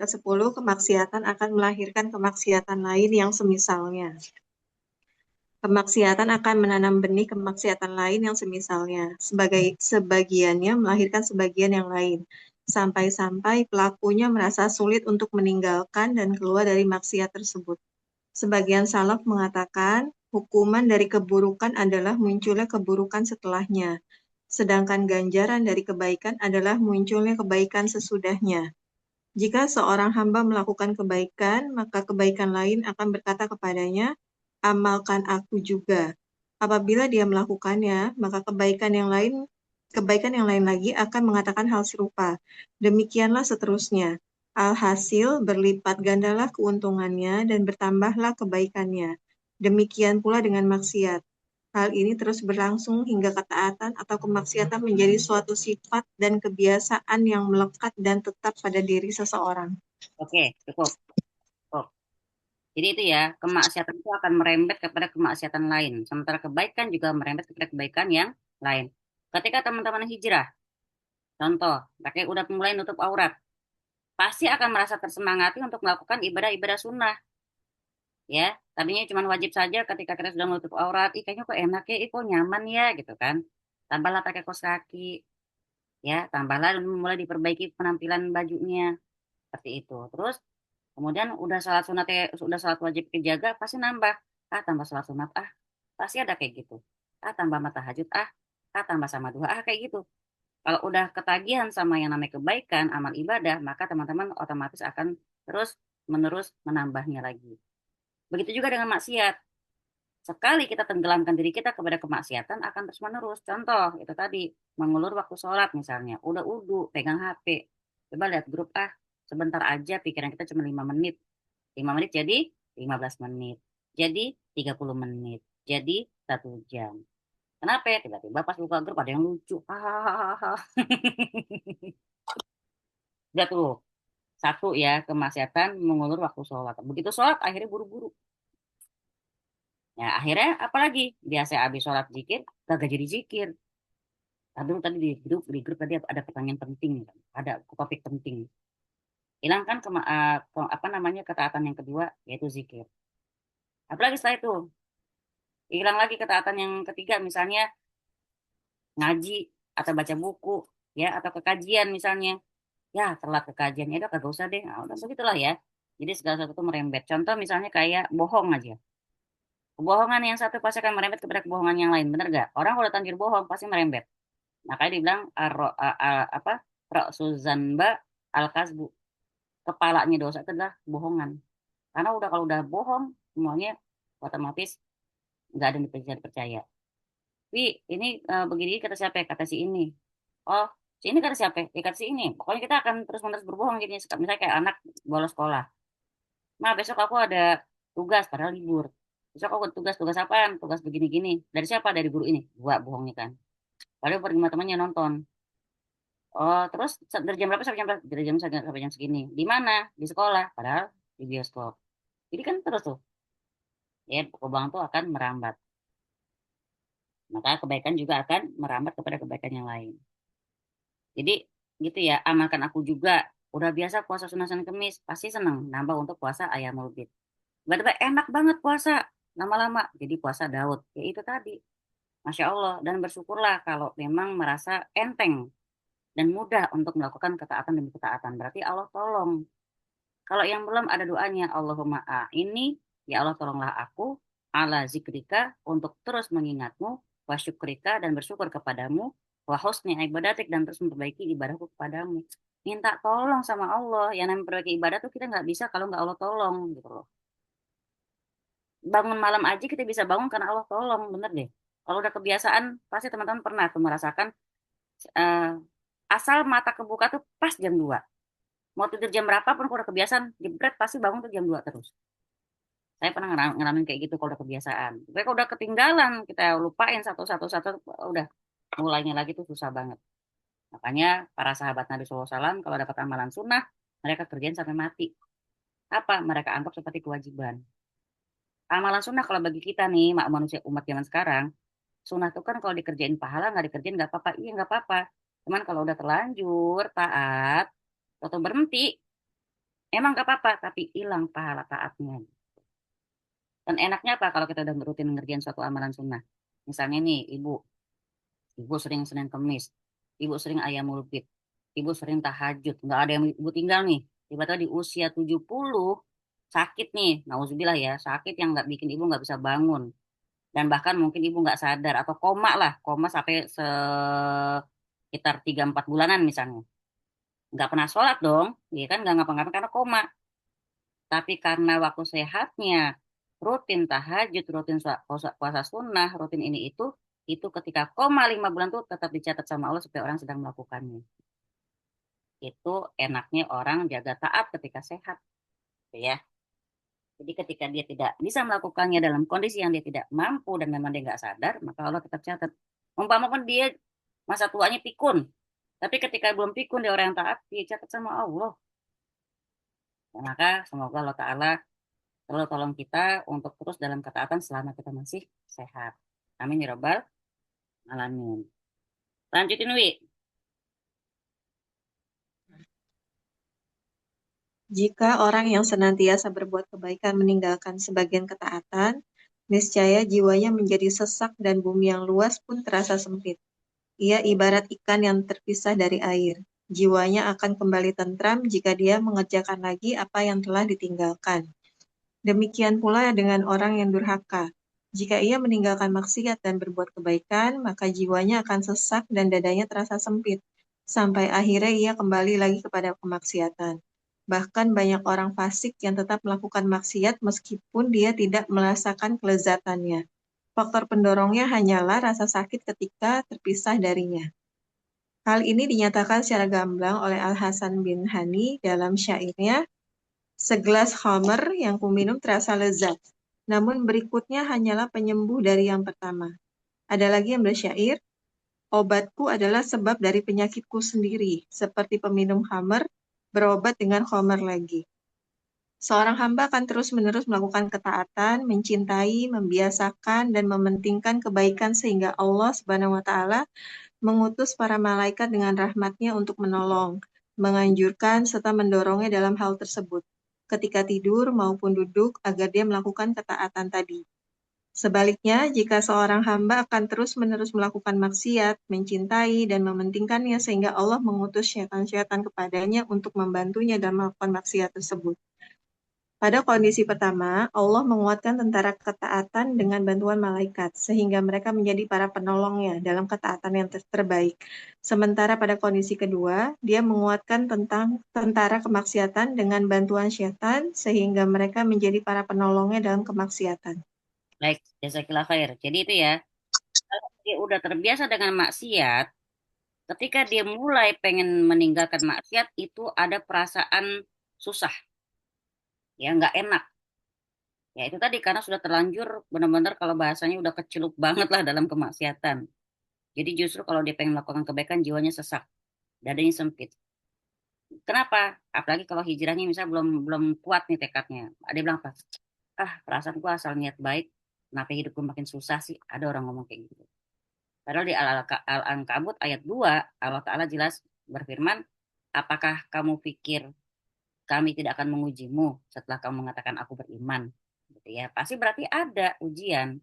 Ke-10, kemaksiatan akan melahirkan kemaksiatan lain yang semisalnya. Kemaksiatan akan menanam benih kemaksiatan lain yang semisalnya. Sebagiannya melahirkan sebagian yang lain. Sampai-sampai pelakunya merasa sulit untuk meninggalkan dan keluar dari maksiat tersebut. Sebagian salaf mengatakan, hukuman dari keburukan adalah munculnya keburukan setelahnya. Sedangkan ganjaran dari kebaikan adalah munculnya kebaikan sesudahnya. Jika seorang hamba melakukan kebaikan, maka kebaikan lain akan berkata kepadanya, amalkan aku juga. Apabila dia melakukannya, maka kebaikan yang lain lagi akan mengatakan hal serupa. Demikianlah seterusnya. Alhasil berlipat gandalah keuntungannya dan bertambahlah kebaikannya. Demikian pula dengan maksiat. Hal ini terus berlangsung hingga ketaatan atau kemaksiatan menjadi suatu sifat dan kebiasaan yang melekat dan tetap pada diri seseorang. Oke, cukup. Jadi itu ya, kemaksiatan itu akan merembet kepada kemaksiatan lain. Sementara kebaikan juga merembet kepada kebaikan yang lain. Ketika teman-teman hijrah, Contoh, pakai udah mulai nutup aurat, pasti akan merasa tersemangati untuk melakukan ibadah-ibadah sunnah. Ya, tadinya cuma wajib saja ketika kita sudah menutup aurat, ih kayaknya kok enak ya, ih kok nyaman ya gitu kan. Tambahlah pakai kaos kaki, ya, tambahlah mulai diperbaiki penampilan bajunya seperti itu. Terus kemudian udah salat sunat udah salat wajib dijaga, pasti nambah. Ah, tambah salat sunat, ah, pasti ada kayak gitu. Ah, tambah mata tahajud, tambah sama duha, kayak gitu. Kalau udah ketagihan sama yang namanya kebaikan, amal ibadah, maka teman-teman otomatis akan terus menerus menambahnya lagi. Begitu juga dengan maksiat. Sekali kita tenggelamkan diri kita kepada kemaksiatan akan terus menerus. Contoh, itu tadi, mengulur waktu sholat misalnya. Udah udu, pegang HP. Coba lihat grup, sebentar aja pikiran kita cuma 5 menit. 5 menit jadi 15 menit. Jadi 30 menit. Jadi 1 jam. Kenapa ya? Tiba-tiba pas buka grup ada yang lucu. Hahaha. Udah tuh. Satu ya, kemaksiatan mengulur waktu sholat. Begitu sholat, akhirnya buru-buru. Ya, akhirnya apalagi? Biasa habis sholat zikir, kagak jadi zikir. Aduh, tadi di grup tadi ada pertanyaan penting. Ada topik penting. Hilangkan apa namanya ketaatan yang kedua, yaitu zikir. Apalagi setelah itu, hilang lagi ketaatan yang ketiga, misalnya ngaji atau baca buku, ya, atau kekajian misalnya. Ya, telat ke kajian, ya udah kagak usah deh. Nah, udah begitulah ya. Jadi segala sesuatu merembet. Contoh misalnya kayak bohong aja. Kebohongan yang satu pasti akan merembet kepada kebohongan yang lain, bener gak? Orang kalau terlanjur bohong pasti merembet. Makanya dibilang apa? Ra'suzanba al-kasbu. Kepalanya dosa itu adalah kebohongan. Karena kalau udah bohong, semuanya otomatis nggak ada yang bisa dipercaya. Wi, ini begini kata siapa ya? Kata si ini. Oh, si ini kata siapa ya? Kata si ini. Pokoknya kita akan terus-menerus berbohong gini. Misalnya kayak anak bolos sekolah. Ma, besok aku ada tugas, padahal libur. Besok aku tugas apaan? Tugas begini-gini. Dari siapa? Dari guru ini. Gua bohongnya kan. Padahal berlima temannya nonton. Oh, terus dari jam berapa sampai jam berapa? Dari jam sampai jam segini. Di mana? Di sekolah. Padahal di bioskop. Jadi kan terus tuh. Ya, kebohongan tuh akan merambat. Maka kebaikan juga akan merambat kepada kebaikan yang lain. Jadi gitu ya, amalkan aku juga. Udah biasa puasa sunat Senin Kemis, pasti seneng nambah untuk puasa ayam mulbit. Tiba-tiba enak banget puasa lama-lama. Jadi puasa Daud. Ya itu tadi. Masya Allah. Dan bersyukurlah kalau memang merasa enteng dan mudah untuk melakukan ketaatan demi ketaatan. Berarti Allah tolong. Kalau yang belum ada doanya, Allahumma ini, ya Allah tolonglah aku, ala zikrika, untuk terus mengingatmu, wa syukrika, dan bersyukur kepadamu, wa husni ibadatik, dan terus memperbaiki ibadahku kepadamu. Minta tolong sama Allah. Yang namanya memperbaiki ibadah tuh kita nggak bisa kalau nggak Allah tolong gitu loh. Bangun malam aja kita bisa bangun karena Allah tolong, bener deh. Kalau udah kebiasaan, pasti teman-teman pernah tuh merasakan eh, asal mata kebuka tuh pas jam 2. Mau tidur jam berapa pun kalau udah kebiasaan, jebret pasti bangun tuh jam 2 terus. Saya pernah ngalamin kayak gitu kalau udah kebiasaan. Tapi kalau udah ketinggalan, kita lupain satu-satu, udah mulainya lagi tuh susah banget. Makanya para sahabat Nabi SAW kalau dapat amalan sunnah, mereka kerjain sampai mati. Apa? Mereka anggap seperti kewajiban. Amalan sunnah kalau bagi kita nih, manusia umat zaman sekarang, sunnah itu kan kalau dikerjain pahala, nggak dikerjain nggak apa-apa. Iya nggak apa-apa. Cuman kalau udah terlanjur taat, atau berhenti, emang nggak apa-apa, tapi hilang pahala taatnya. Dan enaknya apa kalau kita udah rutin ngerjain suatu amalan sunnah? Misalnya nih, ibu sering Senin Kemis, ibu sering ayam mulbit, ibu sering tahajud, nggak ada yang ibu tinggal nih. Tiba-tiba di usia 70, sakit nih, nauzubillah ya, sakit yang nggak bikin ibu nggak bisa bangun. Dan bahkan mungkin ibu nggak sadar, atau koma lah, koma sampai sekitar 3-4 bulanan misalnya. Nggak pernah sholat dong, ya kan nggak ngapa-ngapain karena koma. Tapi karena waktu sehatnya, rutin tahajud, rutin puasa sunnah, rutin ini itu ketika koma 5 bulan tuh tetap dicatat sama Allah supaya orang sedang melakukannya. Itu enaknya orang jaga taat ketika sehat, gitu ya. Jadi ketika dia tidak bisa melakukannya dalam kondisi yang dia tidak mampu dan memang dia nggak sadar, maka Allah tetap catat. Umpama pun dia masa tuanya pikun, tapi ketika belum pikun dia orang yang taat, dia catat sama Allah. Maka semoga Allah Ta'ala selalu tolong kita untuk terus dalam ketaatan selama kita masih sehat. Amin ya Rabbal Alamin. Lanjutin, Wi. Jika orang yang senantiasa berbuat kebaikan meninggalkan sebagian ketaatan, niscaya jiwanya menjadi sesak dan bumi yang luas pun terasa sempit. Ia ibarat ikan yang terpisah dari air. Jiwanya akan kembali tentram jika dia mengerjakan lagi apa yang telah ditinggalkan. Demikian pula dengan orang yang durhaka. Jika ia meninggalkan maksiat dan berbuat kebaikan, maka jiwanya akan sesak dan dadanya terasa sempit, sampai akhirnya ia kembali lagi kepada kemaksiatan. Bahkan banyak orang fasik yang tetap melakukan maksiat meskipun dia tidak merasakan kelezatannya. Faktor pendorongnya hanyalah rasa sakit ketika terpisah darinya. Hal ini dinyatakan secara gamblang oleh Al-Hasan bin Hani dalam syairnya, "Segelas khamr yang kuminum terasa lezat, namun berikutnya hanyalah penyembuh dari yang pertama." Ada lagi yang bersyair, "Obatku adalah sebab dari penyakitku sendiri, seperti peminum khamr berobat dengan khamr lagi." Seorang hamba akan terus-menerus melakukan ketaatan, mencintai, membiasakan, dan mementingkan kebaikan sehingga Allah Subhanahu wa Ta'ala mengutus para malaikat dengan rahmatnya untuk menolong, menganjurkan, serta mendorongnya dalam hal tersebut, ketika tidur maupun duduk, agar dia melakukan ketaatan tadi. Sebaliknya, jika seorang hamba akan terus-menerus melakukan maksiat, mencintai, dan mementingkannya sehingga Allah mengutus syaitan-syaitan kepadanya untuk membantunya dalam melakukan maksiat tersebut. Pada kondisi pertama, Allah menguatkan tentara ketaatan dengan bantuan malaikat, sehingga mereka menjadi para penolongnya dalam ketaatan yang terbaik. Sementara pada kondisi kedua, dia menguatkan tentang tentara kemaksiatan dengan bantuan syaitan, sehingga mereka menjadi para penolongnya dalam kemaksiatan. Baik, jazakillah khair. Jadi itu ya, kalau dia udah terbiasa dengan maksiat, ketika dia mulai pengen meninggalkan maksiat, itu ada perasaan susah, ya nggak enak. Ya itu tadi karena sudah terlanjur benar-benar kalau bahasanya udah kecelup banget lah dalam kemaksiatan. Jadi justru kalau dia pengen melakukan kebaikan, jiwanya sesak, dadanya sempit. Kenapa? Apalagi kalau hijrahnya misalnya belum belum kuat nih tekadnya. Ada yang bilang apa? Ah, perasaan gua asal niat baik, kenapa hidup gue makin susah sih? Ada orang ngomong kayak gitu. Padahal di Al-Ankabut ayat 2, Allah Ta'ala jelas berfirman, apakah kamu pikir kami tidak akan mengujimu setelah kamu mengatakan aku beriman? Gitu ya. Pasti berarti ada ujian.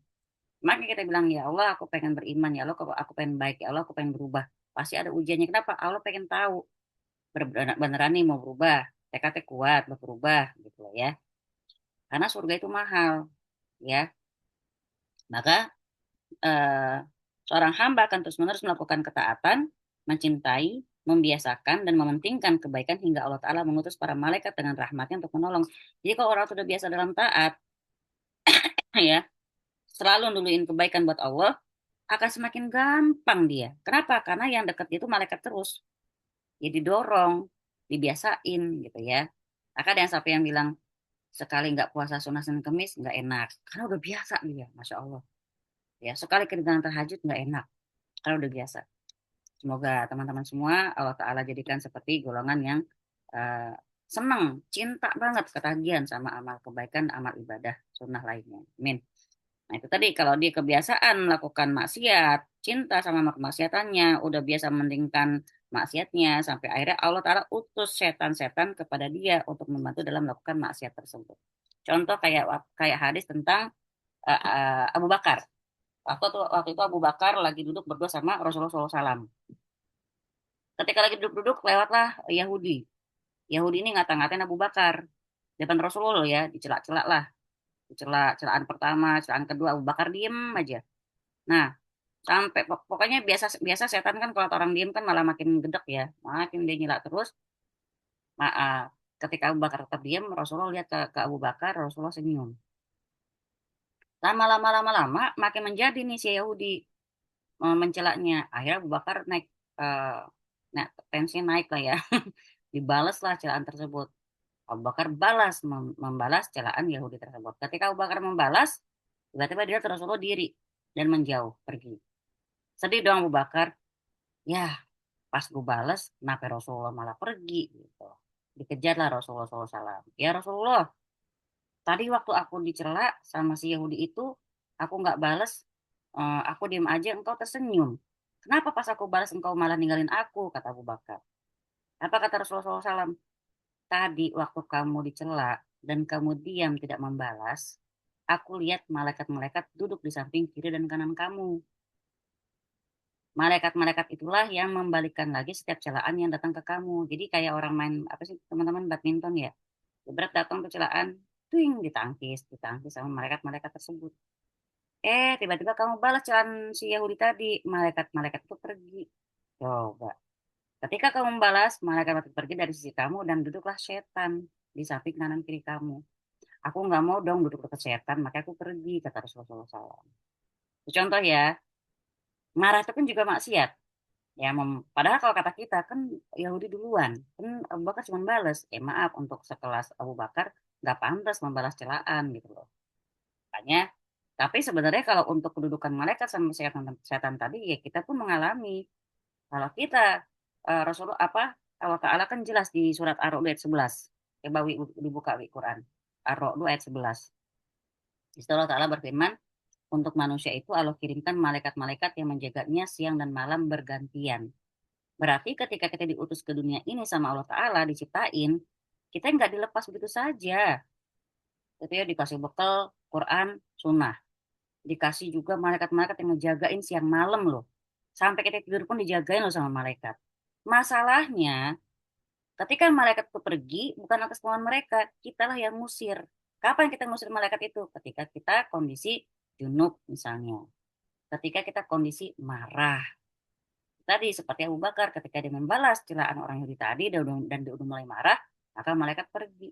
Makanya kita bilang, ya Allah aku pengen beriman, ya Allah aku pengen baik, ya Allah aku pengen berubah. Pasti ada ujiannya. Kenapa? Allah pengen tahu beneran nih mau berubah, tekadnya kuat mau berubah gitu loh ya. Karena surga itu mahal, ya. Maka eh, seorang hamba akan terus-menerus melakukan ketaatan, mencintai, membiasakan dan mementingkan kebaikan hingga Allah Ta'ala mengutus para malaikat dengan rahmatnya untuk menolong. Jadi kalau orang sudah biasa dalam taat, ya, selalu nuluin kebaikan buat Allah, akan semakin gampang dia. Kenapa? Karena yang dekat itu malaikat terus. Jadi dorong, dibiasain gitu ya. Maka ada yang sampai yang bilang, sekali nggak puasa sunnah Senin Kemis nggak enak. Karena udah biasa dia, Masya Allah. Ya, sekali kedengaran tahajud nggak enak. Karena udah biasa. Semoga teman-teman semua Allah Ta'ala jadikan seperti golongan yang eh, senang, cinta banget, ketagihan sama amal kebaikan, amal ibadah, sunnah lainnya. Amin. Nah itu tadi kalau dia kebiasaan melakukan maksiat, cinta sama kemaksiatannya, udah biasa mendingkan maksiatnya, sampai akhirnya Allah Ta'ala utus setan-setan kepada dia untuk membantu dalam melakukan maksiat tersebut. Contoh kayak kayak hadis tentang Abu Bakar. Waktu itu Abu Bakar lagi duduk berdua sama Rasulullah SAW. Ketika lagi duduk-duduk, lewatlah Yahudi. Yahudi ini ngata-ngatain Abu Bakar. Depan Rasulullah ya, dicelak-celak lah. Celaan pertama, celaan kedua, Abu Bakar diem aja. Nah, sampai pokoknya biasa biasa setan kan kalau orang diem kan malah makin gedek ya. Makin dia nyela terus. Ketika Abu Bakar tetap diem, Rasulullah lihat ke Abu Bakar, Rasulullah senyum. Lama-lama makin menjadi nih si Yahudi mencelaknya. Akhirnya Abu Bakar naik, eh, nah, tensinya naik lah ya. Dibalas lah celaan tersebut. Abu Bakar membalas celaan Yahudi tersebut. Ketika Abu Bakar membalas, tiba-tiba dia Rasulullah diri dan menjauh pergi. Sedih dong Abu Bakar. Ya, pas gue balas, kenapa Rasulullah malah pergi gitu. Dikejarlah Rasulullah SAW. Ya Rasulullah, tadi waktu aku dicela sama si Yahudi itu, aku nggak balas, aku diam aja, engkau tersenyum. Kenapa pas aku balas engkau malah ninggalin aku, kata Abu Bakar. Apa kata Rasulullah SAW? tadi waktu kamu dicela dan kamu diam tidak membalas, aku lihat malaikat-malaikat duduk di samping kiri dan kanan kamu. Malaikat-malaikat itulah yang membalikkan lagi setiap celaan yang datang ke kamu. Jadi kayak orang main apa sih teman-teman badminton ya. Berat datang ke celaan, tuing ditangkis sama malaikat-malaikat tersebut. Tiba-tiba kamu balas celaan si Yahudi tadi, malaikat-malaikat itu pergi. Coba. Ketika kamu membalas, malaikat itu pergi dari sisi kamu dan duduklah setan di samping kanan kiri kamu. Aku nggak mau dong duduk dekat setan, makanya aku pergi, kata Rasulullah SAW. Contoh ya, marah itu kan juga maksiat. Ya, padahal kalau kata kita kan Yahudi duluan, kan Abu Bakar cuma balas. Maaf, untuk sekelas Abu Bakar nggak pantas membalas celaan gitu loh. Makanya, tapi sebenarnya kalau untuk kedudukan malaikat sama setan tadi ya kita pun mengalami. Kalau kita Rasulullah Allah Ta'ala kan jelas di surat Ar-Ra'd ayat 11. Coba dibuka Quran. Ar-Ra'd ayat 11. Di situ Allah Ta'ala berfirman, untuk manusia itu Allah kirimkan malaikat-malaikat yang menjaganya siang dan malam bergantian. Berarti ketika kita diutus ke dunia ini sama Allah Ta'ala diciptain, kita nggak dilepas begitu saja. Itu ya dikasih bekal Quran, Sunnah. Dikasih juga malaikat-malaikat yang ngejagain siang malam loh. Sampai kita tidur pun dijagain loh sama malaikat. Masalahnya, ketika malaikat itu pergi, bukan atas kemauan mereka, kitalah yang ngusir. Kapan kita ngusir malaikat itu? Ketika kita kondisi junub misalnya. Ketika kita kondisi marah. Tadi seperti Abu Bakar ketika dia membalas celaan orang Yahudi tadi dan dia udah mulai marah, maka malaikat pergi.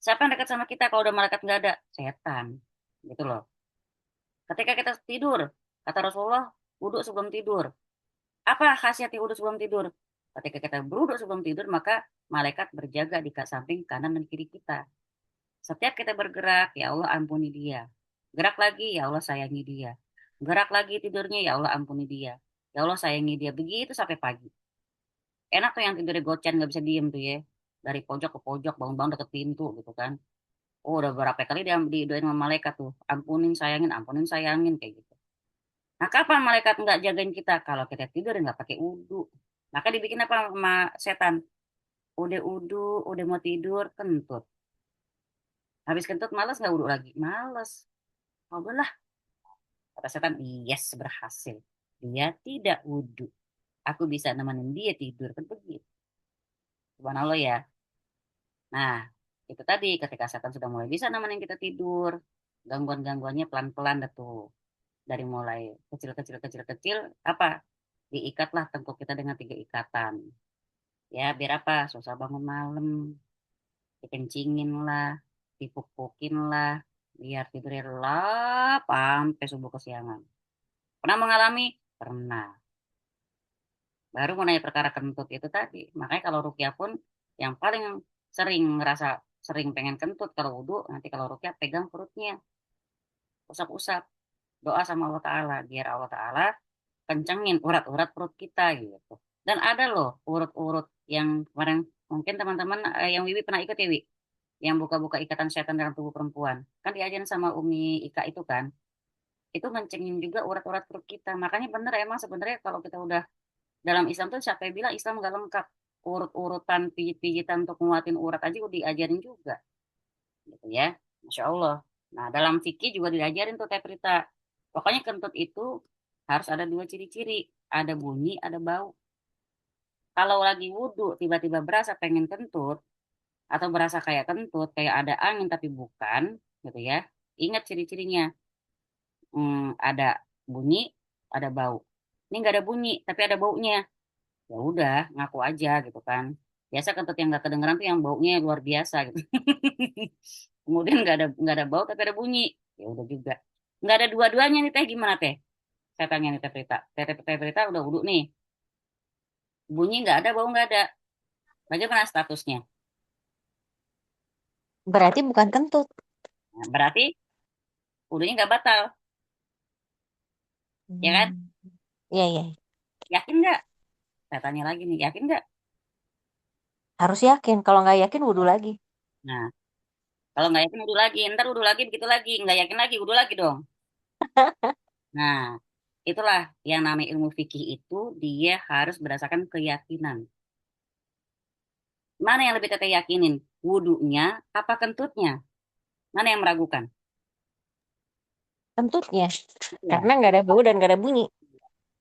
Siapa yang dekat sama kita kalau udah malaikat nggak ada? Setan. Gitu loh. Ketika kita tidur, kata Rasulullah, wudhu sebelum tidur. Apa khasiatnya wudhu sebelum tidur? Ketika kita berwudhu sebelum tidur, maka malaikat berjaga di samping kanan dan kiri kita. Setiap kita bergerak, ya Allah ampuni dia. Gerak lagi, ya Allah sayangi dia. Gerak lagi tidurnya, ya Allah ampuni dia. Ya Allah sayangi dia. Begitu sampai pagi. Enak tuh yang tidurnya gocen, nggak bisa diem tuh ya. Dari pojok ke pojok, bangun-bangun deket pintu gitu kan. Oh, udah berapa kali dia didoain sama malaikat tuh. Ampunin sayangin, kayak gitu. Nah, kapan malaikat nggak jagain kita? Kalau kita tidur nggak pakai wudu. Maka dibikin apa sama setan? Udah mau tidur, kentut. Habis kentut malas nggak wudu lagi? Malas. Oh, lah. Kata setan, yes, berhasil. Dia tidak wudu. Aku bisa nemenin dia tidur. Kan begitu. Subhanallah ya. Nah, itu tadi ketika setan sudah mulai bisa nemenin kita tidur, gangguan-gangguannya pelan-pelan dah tuh. Dari mulai kecil, apa? Diikatlah tengkuk kita dengan 3 ikatan. Ya, biar apa? Susah bangun malam, dikencingin lah, dipuk-pukin lah, biar tidurnya lelap sampai subuh kesiangan. Pernah mengalami? Pernah. Baru mau nanya perkara kentut itu tadi. Makanya kalau Rukyah pun yang paling sering ngerasa sering pengen kentut kalau wudhu, nanti kalau Rukyah pegang perutnya, usap-usap, doa sama Allah Ta'ala, biar Allah Ta'ala kencengin urat-urat perut kita gitu. Dan ada loh urut-urut yang kemarin mungkin teman-teman yang Wiwi pernah ikut ya Wi, yang buka-buka ikatan setan dalam tubuh perempuan. Kan diajarin sama Umi Ika itu kan, itu ngencengin juga urat-urat perut kita. Makanya bener emang sebenarnya kalau kita udah dalam Islam tuh siapa yang bilang Islam nggak lengkap, urut-urutan pijit-pijitan untuk nguatin urat aja udah diajarin juga gitu ya, Masya Allah. Nah dalam fikih juga diajarin tuh Teh Prita, pokoknya kentut itu harus ada 2 ciri-ciri, ada bunyi ada bau. Kalau lagi wudhu tiba-tiba berasa pengen kentut atau berasa kayak kentut kayak ada angin tapi bukan gitu ya, ingat ciri-cirinya. Ada bunyi ada bau. Ini nggak ada bunyi tapi ada baunya, ya udah ngaku aja gitu kan. Biasa kentut yang nggak kedengeran tuh yang baunya luar biasa gitu. Kemudian nggak ada bau tapi ada bunyi, ya udah juga. Nggak ada dua-duanya nih Teh, gimana Teh? Saya tanya nih Teh Prita. Teh Prita udah wudhu nih, bunyi nggak ada, bau nggak ada, bagaimana statusnya? Berarti bukan kentut. Nah, berarti wudhunya nggak batal, ya kan? Iya, iya. Yakin nggak? Saya tanya lagi nih, yakin nggak? Harus yakin. Kalau nggak yakin wudhu lagi. Nah, kalau nggak yakin wudhu lagi, ntar wudhu lagi begitu lagi, nggak yakin lagi wudhu lagi dong. Nah, itulah yang namanya ilmu fikih itu dia harus berdasarkan keyakinan. Mana yang lebih teteh yakinin? Wudunya apa kentutnya? Mana yang meragukan? Kentutnya. Ya. Karena nggak ada bau dan nggak ada bunyi.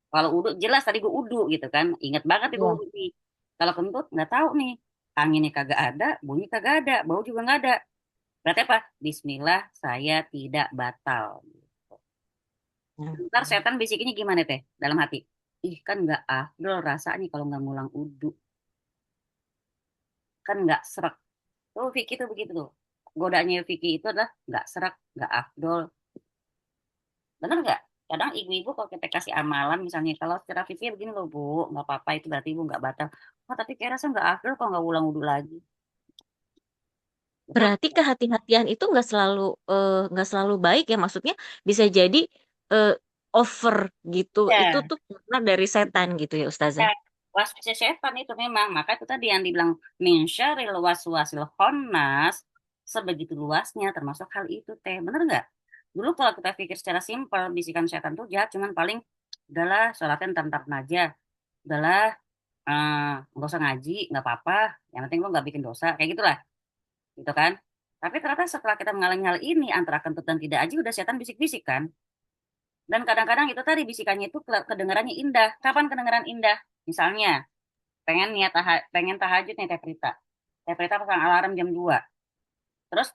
Kalau uduk jelas tadi gue udu gitu kan. Ingat banget nih gue Iya. udu nih. Kalau kentut nggak tahu nih. Anginnya kagak ada, bunyi kagak ada, bau juga nggak ada. Berarti apa? Bismillah, saya tidak batal. Nah, Ntar setan bisikinnya gimana teh? Dalam hati. Ih kan nggak afdol rasanya kalau nggak ngulang udu. Kan nggak serak. Tuh Vicky tuh begitu tuh. Godaannya Vicky itu adalah nggak serak, nggak afdol. Bener nggak? Kadang ibu-ibu kalau kita kasih amalan misalnya kalau secara fikih begini loh bu, nggak apa-apa itu berarti ibu nggak batal. Oh tapi kayak rasa nggak afdol kalau nggak ulang wudhu lagi. Betul? berarti kehati-hatian itu nggak selalu baik ya, maksudnya bisa jadi eh, over gitu. Itu Ya. tuh karena dari setan gitu ya Ustazah. Ya. Waswasnya setan itu memang. Maka itu tadi yang dibilang min syarril waswasil khannas sebegitu luasnya termasuk hal itu teh. Bener nggak? Dulu kalau kita pikir secara simpel bisikan setan tuh jahat cuman paling udahlah sholatnya ntar aja. Udahlah nggak usah ngaji nggak apa-apa. Yang penting lo nggak bikin dosa kayak gitulah. Gitu kan. Tapi ternyata setelah kita mengalami hal ini antara kentut dan tidak aja udah setan bisik-bisik kan. Dan kadang-kadang itu tadi bisikannya itu kedengarannya indah. Kapan kedengaran indah? Misalnya pengen tahajud nih Teh Prita. Teh Prita pasang alarm jam 2. Terus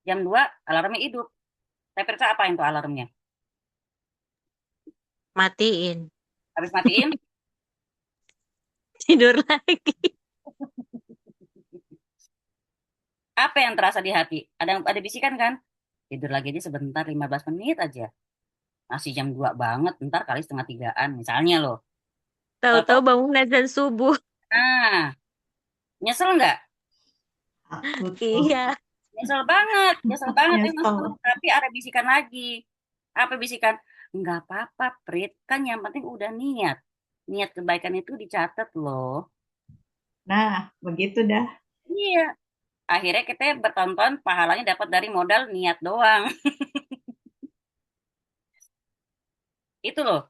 jam 2 alarmnya hidup. Teh Prita apain tuh alarmnya? Matiin. Habis matiin, Tidur lagi. apa yang terasa di hati? Ada bisikan kan? Tidur lagi aja sebentar 15 menit aja. Masih jam 2 banget, ntar kali setengah 3-an misalnya loh. Tahu-tahu Tahu-tahu, bangun azan subuh. nah, nyesel nggak? Aku tuh Iya. Nyesel banget emang nyesel. tuh. Tapi ada bisikan lagi. Apa bisikan? Nggak apa-apa, Prit. Kan yang penting udah niat. Niat kebaikan itu dicatat loh. Nah, begitu dah. Iya. Akhirnya kita bertonton pahalanya dapat dari modal niat doang. Itu loh.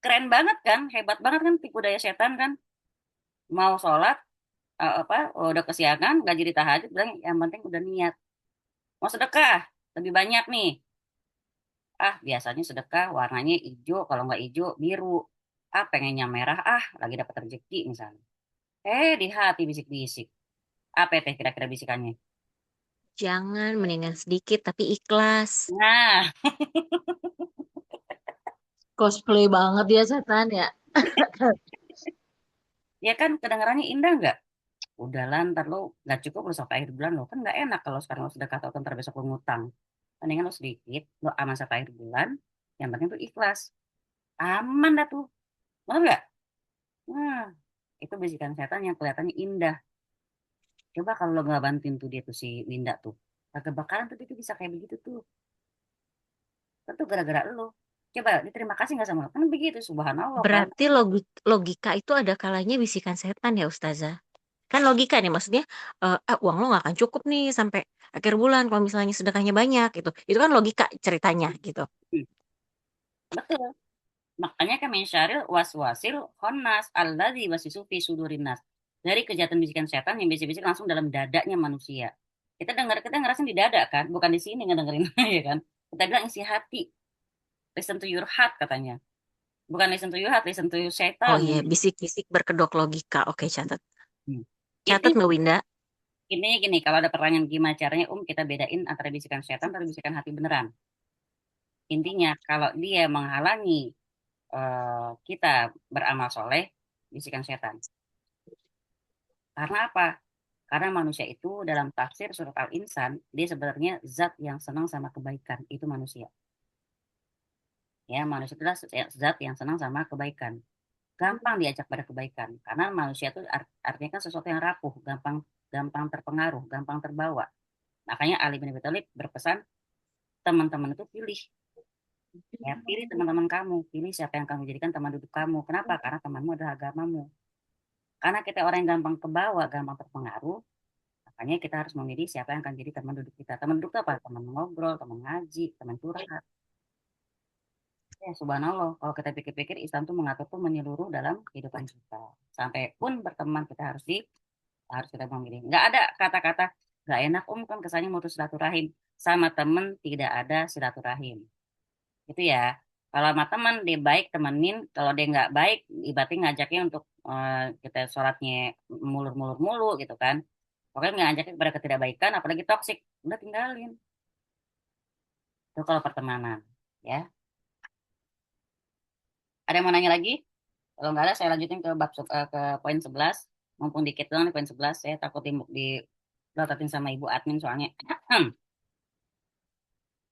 Keren banget kan? Hebat banget kan tipu daya setan kan? Mau sholat, apa udah kesiangan, gak jadi tahajud, bilang yang penting udah niat. Mau sedekah, lebih banyak nih. Biasanya sedekah warnanya hijau, kalau nggak hijau biru. Pengennya merah, lagi dapat rezeki misalnya. Di hati bisik-bisik. Apa ya teh kira-kira bisikannya? Jangan, mendingan sedikit tapi ikhlas. Nah, Cosplay banget dia setan ya. ya kan kedengarannya indah nggak? Udahlah ntar lo nggak cukup lo sampai akhir bulan lo. Kan nggak enak kalau sekarang lo sedekah atau ntar besok lo ngutang. Mendingan lo sedikit, lo aman sampai akhir bulan. Yang penting tuh ikhlas. Aman dah tuh. Bener nggak? Nah, itu bisikan setan yang kelihatannya indah. Coba kalau lo nggak bantuin tuh dia tuh si Winda tuh. Kagak bakalan tuh dia tuh bisa kayak begitu tuh. Tentu gara-gara lo. Coba diterima kasih nggak sama lo? Kan begitu, subhanallah kan. Berarti logika itu ada kalanya bisikan setan ya Ustazah. Kan logika nih, maksudnya uang lo nggak akan cukup nih sampai akhir bulan kalau misalnya sedekahnya banyak gitu. Itu kan logika ceritanya gitu. Hmm, betul. Makanya kami syaril waswasil khonas alladzi wasisu fi sudurin nas. Dari kejahatan bisikan setan yang bisik-bisik langsung dalam dadanya manusia. Kita ngerasain di dada kan, bukan di sini ngedengerin ya kan. Kita bilang isi hati, listen to your heart katanya. Bukan listen to your heart, listen to your Oh setan. iya, bisik-bisik berkedok logika. Oke, catat. Hmm. Catat Intinya, Mbak Winda. intinya gini, kalau ada pertanyaan gimana caranya kita bedain antara bisikan setan dan bisikan hati beneran. Intinya kalau dia menghalangi kita beramal soleh, bisikan setan. Karena apa? Karena manusia itu dalam tafsir surat Al-Insan, dia sebenarnya zat yang senang sama kebaikan. Itu manusia. Ya, manusia itulah zat yang senang sama kebaikan. Gampang diajak pada kebaikan. Karena manusia itu artinya kan sesuatu yang rapuh, gampang gampang terpengaruh, gampang terbawa. Makanya Ali bin Abi Thalib berpesan, teman-teman itu pilih. Ya, pilih teman-teman kamu. Pilih siapa yang kamu jadikan teman duduk kamu. Kenapa? Karena temanmu adalah agamamu. Karena kita orang yang gampang kebawa, gampang terpengaruh, makanya kita harus memilih siapa yang akan jadi teman duduk kita. Teman duduk itu apa? Teman ngobrol, teman ngaji, teman curhat. Ya, subhanallah, kalau kita pikir-pikir Islam tuh mengatur tuh menyeluruh dalam kehidupan kita. Sampai pun berteman kita harus kita memilih. Nggak ada kata-kata nggak enak kan kesannya mutus silaturahim. Sama temen tidak ada silaturahim. Itu ya. Kalau sama teman dia baik temenin, kalau dia nggak baik ibaratnya ngajaknya untuk kita sholatnya mulur-mulur mulu gitu kan. Pokoknya ngajaknya kepada ketidakbaikan, apalagi toksik, udah tinggalin. Itu kalau pertemanan, ya. Ada yang mau nanya lagi? Kalau nggak ada, saya lanjutin ke ke poin 11. Mumpung dikit doang nih poin 11, saya takut di lotatin sama ibu admin soalnya.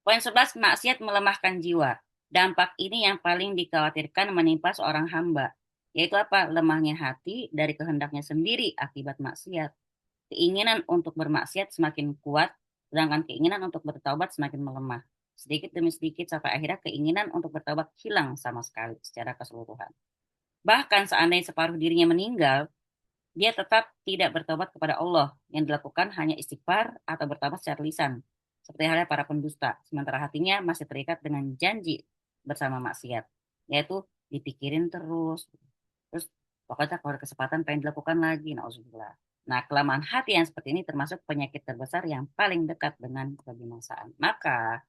Poin 11, maksiat melemahkan jiwa. Dampak ini yang paling dikhawatirkan menimpa seorang hamba, yaitu apa? Lemahnya hati dari kehendaknya sendiri akibat maksiat. Keinginan untuk bermaksiat semakin kuat, sedangkan keinginan untuk bertaubat semakin melemah. Sedikit demi sedikit sampai akhirnya keinginan untuk bertaubat hilang sama sekali secara keseluruhan. Bahkan seandainya separuh dirinya meninggal, dia tetap tidak bertobat kepada Allah. Yang dilakukan hanya istighfar atau bertobat secara lisan. Seperti halnya para pendusta. Sementara hatinya masih terikat dengan janji bersama maksiat. Yaitu dipikirin terus. Terus pokoknya kalau ada kesempatan pengen dilakukan lagi. Nauzubillah. Nah, kelemahan hati yang seperti ini termasuk penyakit terbesar yang paling dekat dengan kebinasaan. Maka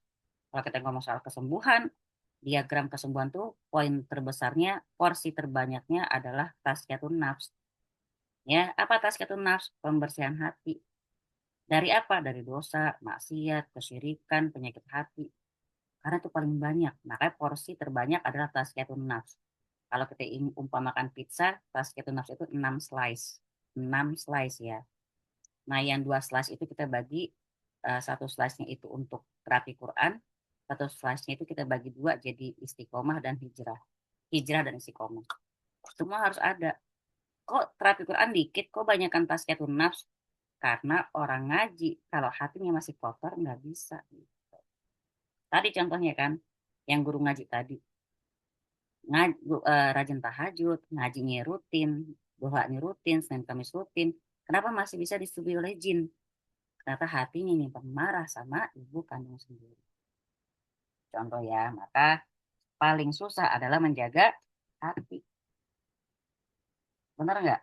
kalau kita ngomong soal kesembuhan, diagram kesembuhan tuh poin terbesarnya, porsi terbanyaknya adalah tazkiyatun nafs. Ya, apa tazkiyatun nafs? Pembersihan hati. Dari apa? Dari dosa, maksiat, kesyirikan, penyakit hati. Karena itu paling banyak. Makanya porsi terbanyak adalah tazkiyatun nafs. Kalau kita umpamakan pizza, tazkiyatun nafs itu 6 slice. 6 slice ya. Nah, yang 2 slice itu kita bagi, satu slice-nya itu untuk terapi Quran, satu slice-nya itu kita bagi 2 jadi istiqomah dan hijrah. Hijrah dan istiqomah. Semua harus ada. Kok terapi Quran dikit, kok banyakkan tazkiyatun nafs? Karena orang ngaji, kalau hatinya masih kotor, nggak bisa. Tadi contohnya kan, yang guru ngaji tadi. Rajin tahajud, ngajinya rutin, doanya rutin, Senin Kamis rutin. Kenapa masih bisa disetujui oleh jin? Ternyata hatinya nyimpan marah sama ibu kandung sendiri. Contoh ya, maka paling susah adalah menjaga hati. Benar nggak?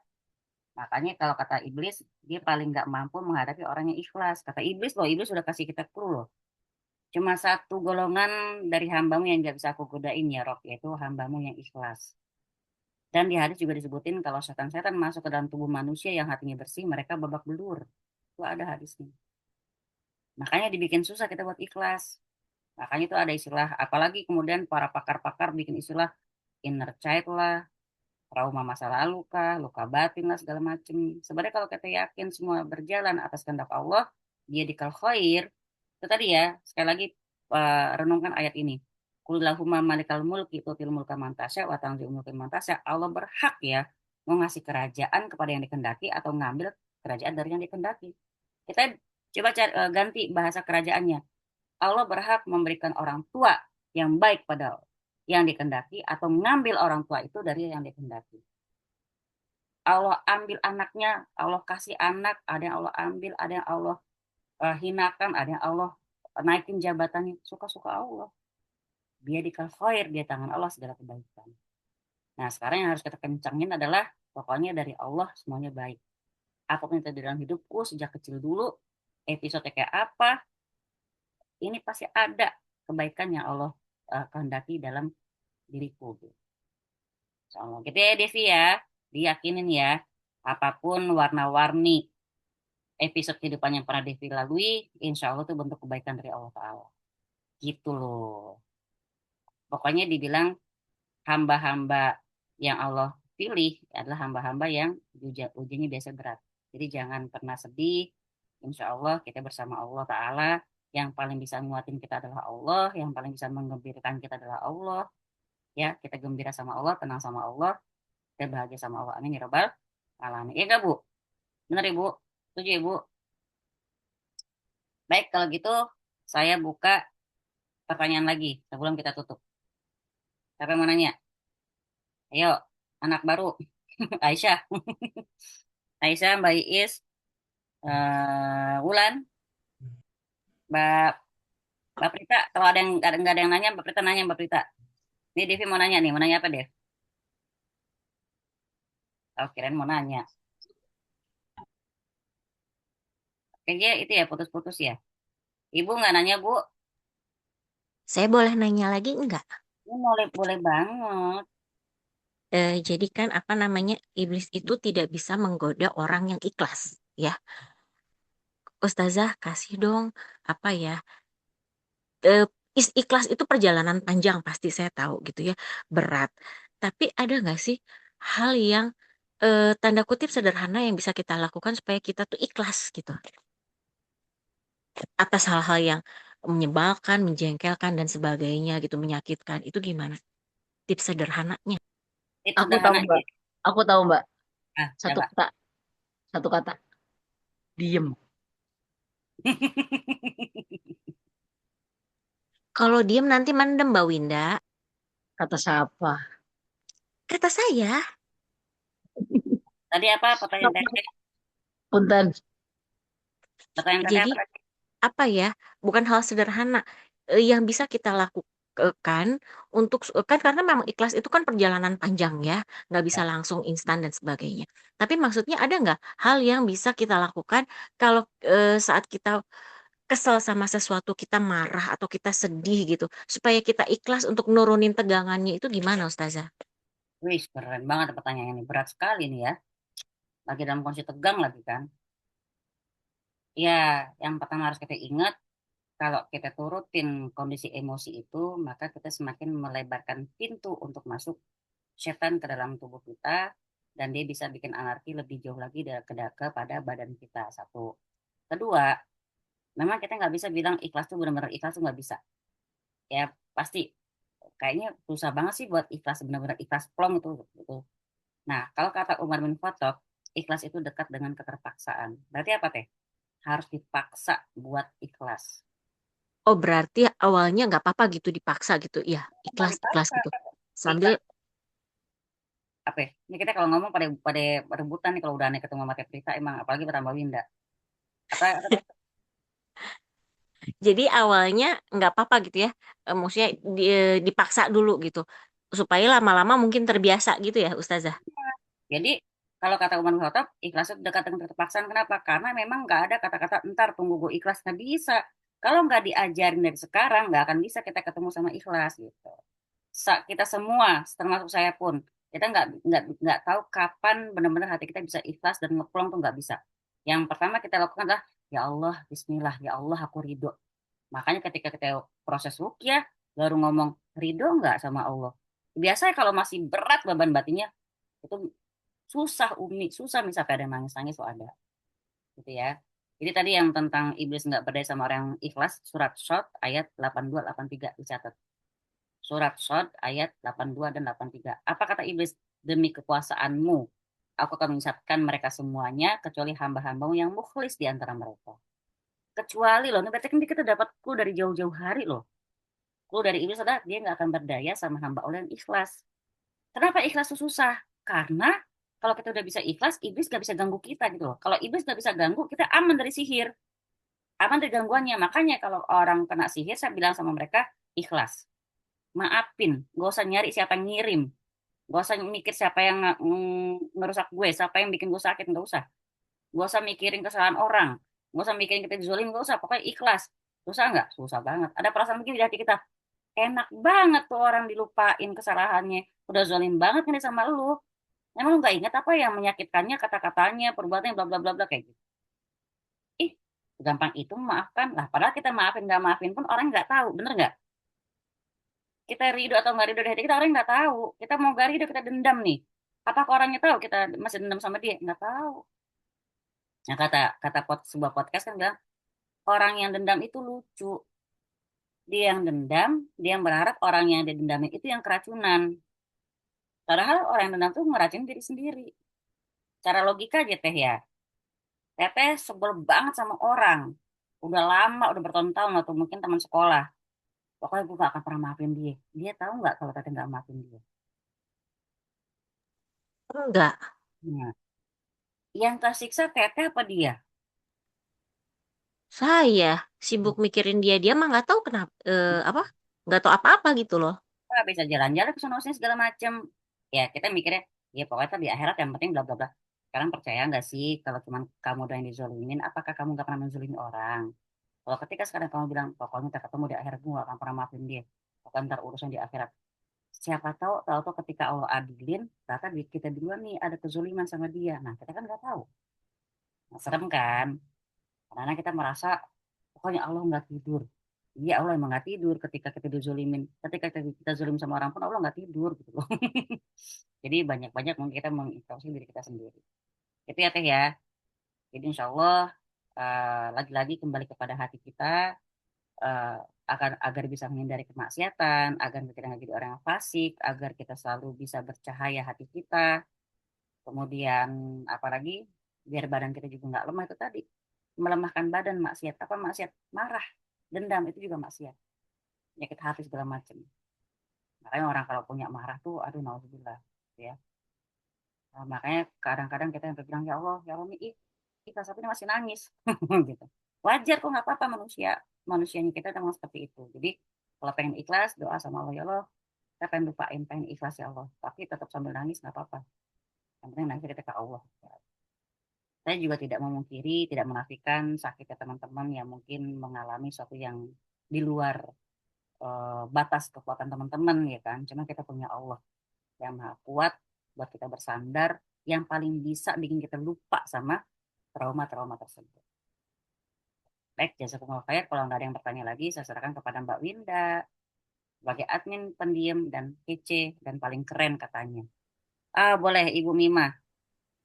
Makanya kalau kata iblis, dia paling nggak mampu menghadapi orang yang ikhlas. Kata iblis loh, iblis sudah kasih kita clue loh. Cuma satu golongan dari hambamu yang nggak bisa aku godain ya Rob, yaitu hambamu yang ikhlas. Dan di hadis juga disebutin kalau setan-setan masuk ke dalam tubuh manusia yang hatinya bersih, mereka babak belur. Itu ada hadisnya. Makanya dibikin susah kita buat ikhlas. Makanya itu ada istilah, apalagi kemudian para pakar-pakar bikin istilah inner child lah, trauma masa lalu kah, luka batin lah, segala macam. Sebenarnya kalau kita yakin semua berjalan atas kehendak Allah, dia dikal khair, itu tadi ya, sekali lagi renungkan ayat ini. Qulillahumma malikal mulki tutil mulka man tasya wa tanzi'ul mulka man tasya. Allah berhak ya mau ngasih kerajaan kepada yang dikehendaki atau ngambil kerajaan dari yang dikehendaki. Kita coba ganti bahasa kerajaannya. Allah berhak memberikan orang tua yang baik pada yang dikehendaki atau mengambil orang tua itu dari yang dikehendaki. Allah ambil anaknya, Allah kasih anak, ada yang Allah ambil, ada yang Allah hinakan, ada yang Allah naikin jabatannya, suka-suka Allah. Dia dikal khair, dia tangan Allah segala kebaikan. Nah, sekarang yang harus kita kencangin adalah pokoknya dari Allah semuanya baik. Apapun yang terjadi dalam hidupku sejak kecil dulu, episode kayak apa, ini pasti ada kebaikan yang Allah kehendaki dalam diriku. So, gitu ya Devi ya, diyakinin ya, apapun warna-warni episode kehidupan yang pernah Devi lalui, insya Allah itu bentuk kebaikan dari Allah Ta'ala. Gitu loh. Pokoknya dibilang hamba-hamba yang Allah pilih adalah hamba-hamba yang ujiannya biasa berat. Jadi jangan pernah sedih. Insya Allah kita bersama Allah Ta'ala. Yang paling bisa nguatin kita adalah Allah. Yang paling bisa menggembirakan kita adalah Allah. Ya, kita gembira sama Allah, tenang sama Allah. Kita bahagia sama Allah. Amin ya Rabbal alamin. Iya gak Bu? Benar Ibu? Setuju Ibu? Baik, kalau gitu saya buka pertanyaan lagi sebelum kita tutup. Siapa yang mau nanya? Ayo, anak baru. Aisyah. Aisyah, Mbak Iis, Wulan, Mbak Prita. Kalau ada yang nggak ada yang nanya, Mbak Prita nanya Mbak Prita. Nih Devi mau nanya nih, mau nanya apa Dev? Oh, kirain mau nanya. Kayaknya itu ya putus-putus ya. Ibu nggak nanya Bu? Saya boleh nanya lagi enggak? Ini boleh boleh banget. Jadi kan apa namanya, iblis itu tidak bisa menggoda orang yang ikhlas, ya. Ustazah kasih dong apa ya? eh, Ikhlas itu perjalanan panjang pasti saya tahu gitu ya, berat. Tapi ada nggak sih hal yang tanda kutip sederhana yang bisa kita lakukan supaya kita tuh ikhlas gitu atas hal-hal yang menyebalkan, menjengkelkan dan sebagainya gitu, menyakitkan. Itu gimana? Tips sederhananya. Tips Aku tahu sederhana. Mbak. Aku tahu Mbak. Ah, Satu coba. kata. Satu kata. Diem. Kalau diem nanti mendem Mbak Winda. Kata siapa? Kata saya, Tadi apa pertanyaan tadi? Punten. Pertanyaan tadi jadi apa tadi? apa ya, bukan hal sederhana yang bisa kita lakukan untuk kan karena memang ikhlas itu kan perjalanan panjang ya, nggak bisa Ya, langsung instan dan sebagainya. Tapi maksudnya ada nggak hal yang bisa kita lakukan kalau saat kita kesel sama sesuatu, kita marah atau kita sedih gitu, supaya kita ikhlas untuk nurunin tegangannya itu gimana Ustazah? wih, keren banget pertanyaan ini. Berat sekali nih ya. Lagi dalam kondisi tegang lagi kan. Ya, yang pertama harus kita ingat, kalau kita turutin kondisi emosi itu, maka kita semakin melebarkan pintu untuk masuk setan ke dalam tubuh kita, dan dia bisa bikin anarki lebih jauh lagi kepada badan kita. Satu. Kedua, memang kita nggak bisa bilang ikhlas tuh benar-benar ikhlas tuh nggak bisa. Ya pasti kayaknya susah banget sih buat ikhlas benar-benar ikhlas plong itu gitu. Nah, kalau kata Umar bin Khattab, ikhlas itu dekat dengan keterpaksaan. Berarti apa teh? Harus dipaksa buat ikhlas. Oh berarti awalnya nggak apa-apa gitu dipaksa gitu ya, Nggak ikhlas ikhlas dipaksa. gitu sambil Ikhlas apa ya? Ini kita kalau ngomong pada pada rebutan nih kalau udah aneh ketemu sama Teh Prita emang apalagi bertambah Winda. Apa teh? jadi awalnya nggak apa-apa gitu ya, maksudnya dipaksa dulu gitu supaya lama-lama mungkin terbiasa gitu ya Ustazah. Jadi kalau kata Umar bin Khattab, ikhlas itu dekat dengan keterpaksaan. Kenapa? Karena memang nggak ada kata-kata entar tunggu gue ikhlas nggak bisa. Kalau nggak diajarin dari sekarang, nggak akan bisa kita ketemu sama ikhlas gitu. Kita semua, termasuk saya pun, kita nggak tahu kapan benar-benar hati kita bisa ikhlas dan ngeplong tuh nggak bisa. Yang pertama kita lakukan adalah ya Allah, Bismillah, ya Allah aku ridho. Makanya ketika kita proses rukyah baru ngomong ridho nggak sama Allah. Biasanya kalau masih berat beban batinnya itu susah Umi, susah misalnya ada yang nangis-nangis tuh ada gitu ya. Jadi tadi yang tentang iblis nggak berdaya sama orang yang ikhlas, surat Shot ayat 82 83 dicatat. Surat Shod ayat 82 dan 83. Apa kata iblis? Demi kekuasaanmu, aku akan menyesatkan mereka semuanya, kecuali hamba-hambamu yang mukhlis di antara mereka. Kecuali loh, ini berarti kan kita dapat clue dari jauh-jauh hari loh. Clue dari iblis adalah dia nggak akan berdaya sama hamba Allah yang ikhlas. Kenapa ikhlas itu susah? Karena kalau kita udah bisa ikhlas, iblis nggak bisa ganggu kita gitu loh. Kalau iblis nggak bisa ganggu, kita aman dari sihir. Aman dari gangguannya. Makanya kalau orang kena sihir, saya bilang sama mereka, ikhlas. Maafin, gak usah nyari siapa yang ngirim, gak usah mikir siapa yang ngerusak gue, siapa yang bikin gue sakit, gak usah. Gak usah mikirin kesalahan orang, gak usah mikirin kita dizolim, gak usah. Pokoknya ikhlas. Susah nggak? Susah banget. Ada perasaan mungkin di hati kita, enak banget tuh orang dilupain kesalahannya. Udah zolim banget nih sama lu. Emang lu nggak ingat apa yang menyakitkannya, kata-katanya, perbuatannya, bla bla bla bla kayak gitu. Ih, gampang itu memaafkan lah. Padahal kita maafin nggak maafin pun orang nggak tahu, bener nggak? Kita ridho atau nggak ridho dari hati kita orang nggak tahu. Kita mau gak ridho kita dendam nih. Apakah orangnya tahu kita masih dendam sama dia? Nggak tahu. Nah kata kata sebuah podcast kan bilang orang yang dendam itu lucu. Dia yang dendam, dia yang berharap orang yang dia dendamnya itu yang keracunan. Padahal orang yang dendam itu ngeracun diri sendiri. Cara logika aja teh ya. Teteh sebel banget sama orang. Udah lama, udah bertahun-tahun atau mungkin teman sekolah. Pokoknya gue gak akan pernah maafin dia. Dia tahu nggak kalau teteh nggak maafin dia? Enggak, Nah, yang tersiksa teteh apa dia? saya sibuk mikirin dia, dia mah nggak tahu kenapa, apa nggak tahu apa-apa gitu loh. apa, bisa jalan-jalan ke sono sini segala macem. Ya kita mikirnya, ya pokoknya kan di akhirat yang penting bla bla bla. Sekarang percaya nggak sih kalau cuma kamu doang yang dizolimin, apakah kamu nggak pernah menzolimi orang? Kalau ketika sekarang kamu bilang, pokoknya kita ketemu di akhirat, gue gak akan pernah maafin dia. Pokoknya ntar urusan di akhirat. Siapa tahu ketika Allah adilin, ternyata kita duluan nih ada kezoliman sama dia. Nah, kita kan nggak tahu. Nah, serem kan? Karena kita merasa, pokoknya Allah nggak tidur. Iya, Allah emang nggak tidur ketika kita dizolimin. Ketika kita zolim sama orang pun Allah nggak tidur gitu loh. Jadi banyak-banyak mungkin kita mengintrospeksi diri kita sendiri. Itu ya Teh ya. Jadi insya Allah lagi-lagi kembali kepada hati kita, eh, agar bisa menghindari kemaksiatan, agar kita tidak jadi orang yang fasik, agar kita selalu bisa bercahaya hati kita. Kemudian apalagi biar badan kita juga nggak lemah itu tadi. Melemahkan badan maksiat apa maksiat? Marah, dendam itu juga maksiat. Penyakit hati segala macam. Makanya orang kalau punya marah tuh aduh nauzubillah ya. Nah, makanya kadang-kadang kita yang bilang ya Allah nih ikhlas tapi masih nangis gitu. Wajar kok nggak apa-apa manusianya kita memang seperti itu. Jadi kalau pengen ikhlas doa sama Allah ya Allah kita pengen lupain pengen ikhlas ya Allah tapi tetap sambil nangis nggak apa-apa. Yang penting nangis kita ke Allah. Saya juga tidak memungkiri, tidak menafikan sakitnya teman-teman yang mungkin mengalami sesuatu yang di luar batas kekuatan teman-teman ya kan. Cuma kita punya Allah yang maha kuat buat kita bersandar, yang paling bisa bikin kita lupa sama trauma-trauma tersebut. Baik, jazakumullah khair. Kalau nggak ada yang bertanya lagi, saya serahkan kepada Mbak Winda sebagai admin pendiam dan kece dan paling keren katanya. Boleh Ibu Mima.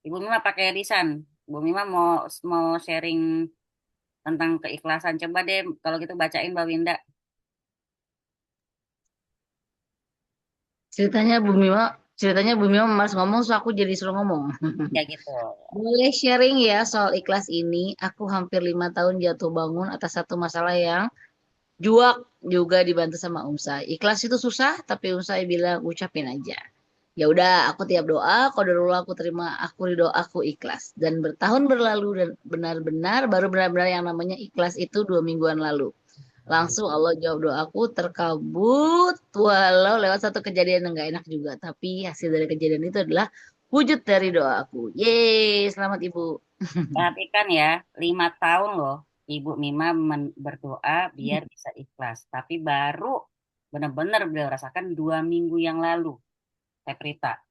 Ibu Mima pakai lisan. Ibu Mima mau sharing tentang keikhlasan. Coba deh kalau gitu bacain Mbak Winda. Ceritanya Bu Mima malas ngomong, so aku jadi suruh ngomong. Ya gitu. Boleh sharing ya soal ikhlas ini. Aku hampir 5 tahun jatuh bangun atas satu masalah yang juak juga dibantu sama Umsai. Ikhlas itu susah, tapi Umsai bilang ucapin aja. Ya udah, aku tiap doa, qadarullah aku terima, aku ridho, aku ikhlas. Dan bertahun berlalu dan benar-benar baru benar-benar yang namanya ikhlas itu 2 mingguan lalu. Langsung Allah jawab doaku terkabut walau lewat satu kejadian yang gak enak juga. Tapi hasil dari kejadian itu adalah wujud dari doaku. Yeay, selamat Ibu. Perhatikan ya, 5 tahun loh Ibu Mima berdoa biar bisa ikhlas. Tapi baru benar-benar beliau rasakan 2 minggu yang lalu. Teh Prita.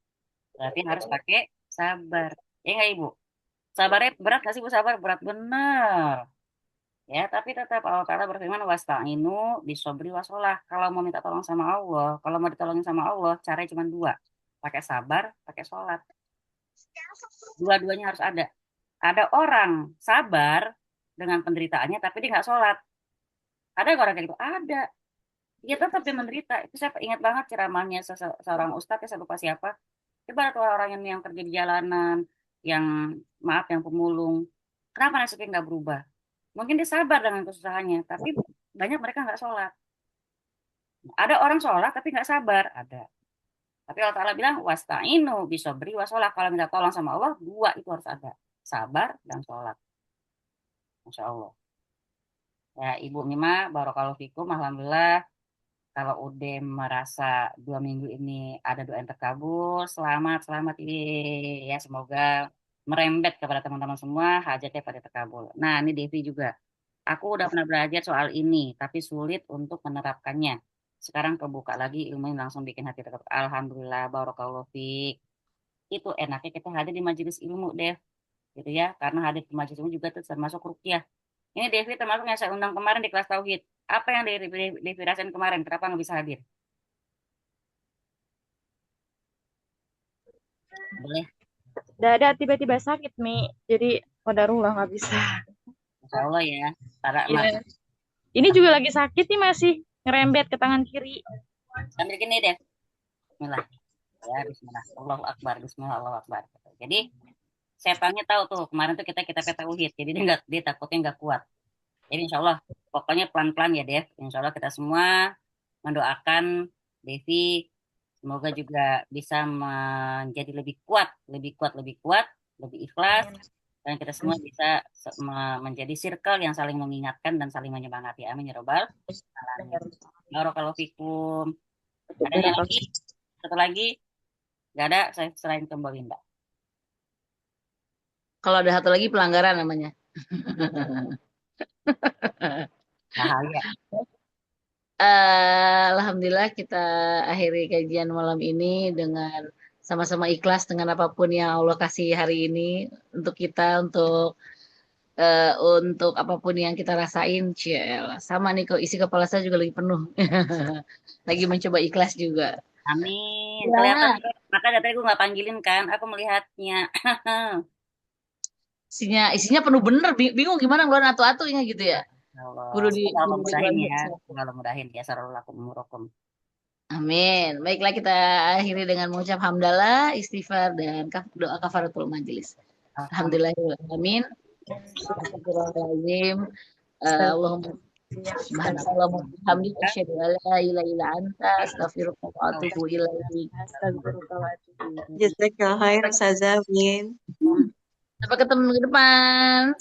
Berarti harus pakai sabar. Ya nggak Ibu? Sabarnya berat nggak sih Bu? Sabar berat bener. Ya, tapi tetap Allah Ta'ala berfirman wasta'inu bisobri wasolah. Kalau mau minta tolong sama Allah, kalau mau ditolongin sama Allah, caranya cuma dua. Pakai sabar, pakai sholat. Dua-duanya harus ada. Ada orang sabar dengan penderitaannya, tapi dia nggak sholat. Ada nggak orang kayak gitu? Ada. Dia tetap dia menderita. Itu saya ingat banget ceramahnya seorang ustadz, ya saya lupa siapa. Coba tuh orang yang kerja di jalanan, yang maaf, yang pemulung. Kenapa nasibnya nggak berubah? Mungkin dia sabar dengan kesusahannya, tapi banyak mereka nggak sholat. Ada orang sholat tapi nggak sabar, ada. Tapi Allah Ta'ala bilang, wasta'inu bisobri wasolah. Kalau minta tolong sama Allah, dua itu harus ada. Sabar dan sholat. Masya Allah. Ya, Ibu Mima, barakallahu fikum, alhamdulillah. Kalau udah merasa 2 minggu ini ada doa yang terkabul, selamat ini ya, semoga merembet kepada teman-teman semua, hajatnya pada terkabul. Nah, ini Devi juga. Aku udah pernah belajar soal ini, tapi sulit untuk menerapkannya. Sekarang kebuka lagi ilmu yang langsung bikin hati terkabul. Alhamdulillah, barakallahu fiik. Itu enaknya kita hadir di majelis ilmu, Dev. Gitu ya, karena hadir di majelis ilmu juga itu termasuk ruqyah. Ini Devi termasuk yang saya undang kemarin di kelas Tauhid. Apa yang Devi rasain kemarin? Kenapa nggak bisa hadir? Boleh. Dada tiba-tiba sakit, Mi. Jadi qadarullah nggak bisa. Masya Allah ya. Para Iya. Ini juga lagi sakit nih, masih ngerembet ke tangan kiri. sambil gini deh. Bismillah. Ya, Bismillah. Allahu Akbar. Bismillah, Allahu Akbar. Jadi setannya tahu tuh kemarin tuh kita tauhid. Jadi dia takutnya nggak kuat. Jadi insya Allah pokoknya pelan-pelan ya Dev. Insya Allah kita semua mendoakan Devi semoga juga bisa menjadi lebih kuat, lebih ikhlas, dan kita semua bisa menjadi circle yang saling mengingatkan dan saling menyemangati. Amin ya robbal alamin. Barakallahu fikum. Ada yang lagi? Satu lagi? Nggak ada, saya selain ke Mbak Winda. Kalau ada satu lagi pelanggaran namanya. Bahaya. Alhamdulillah kita akhiri kajian malam ini dengan sama-sama ikhlas dengan apapun yang Allah kasih hari ini untuk kita, untuk apapun yang kita rasain. Ciela. Sama nih kok isi kepala saya juga lagi penuh. Lagi mencoba ikhlas juga. Amin. Kelihatan Ya, kan? Makanya tadi gue nggak panggilin kan, aku melihatnya. isinya penuh bener. Bingung gimana ngeluarin atu-atunya gitu ya. Allah, Kudu semoga Allah kudu mudahin dikeluarin ya. satu. Semoga Allah mudahin ya. Sarulakum murokum. Amin. Baiklah kita akhiri dengan mengucap hamdalah, istighfar dan doa kafaratul majelis. Alhamdulillah. Alhamdulillahirrahmanirrahim. Astagfirullahaladzim. Allahumma subhanallah wa bihamdika asyhadu an la ilaha illa anta astaghfiruka wa atubu ilaik. Jazakallah khair Ustazah Win. Sampai ketemu minggu depan.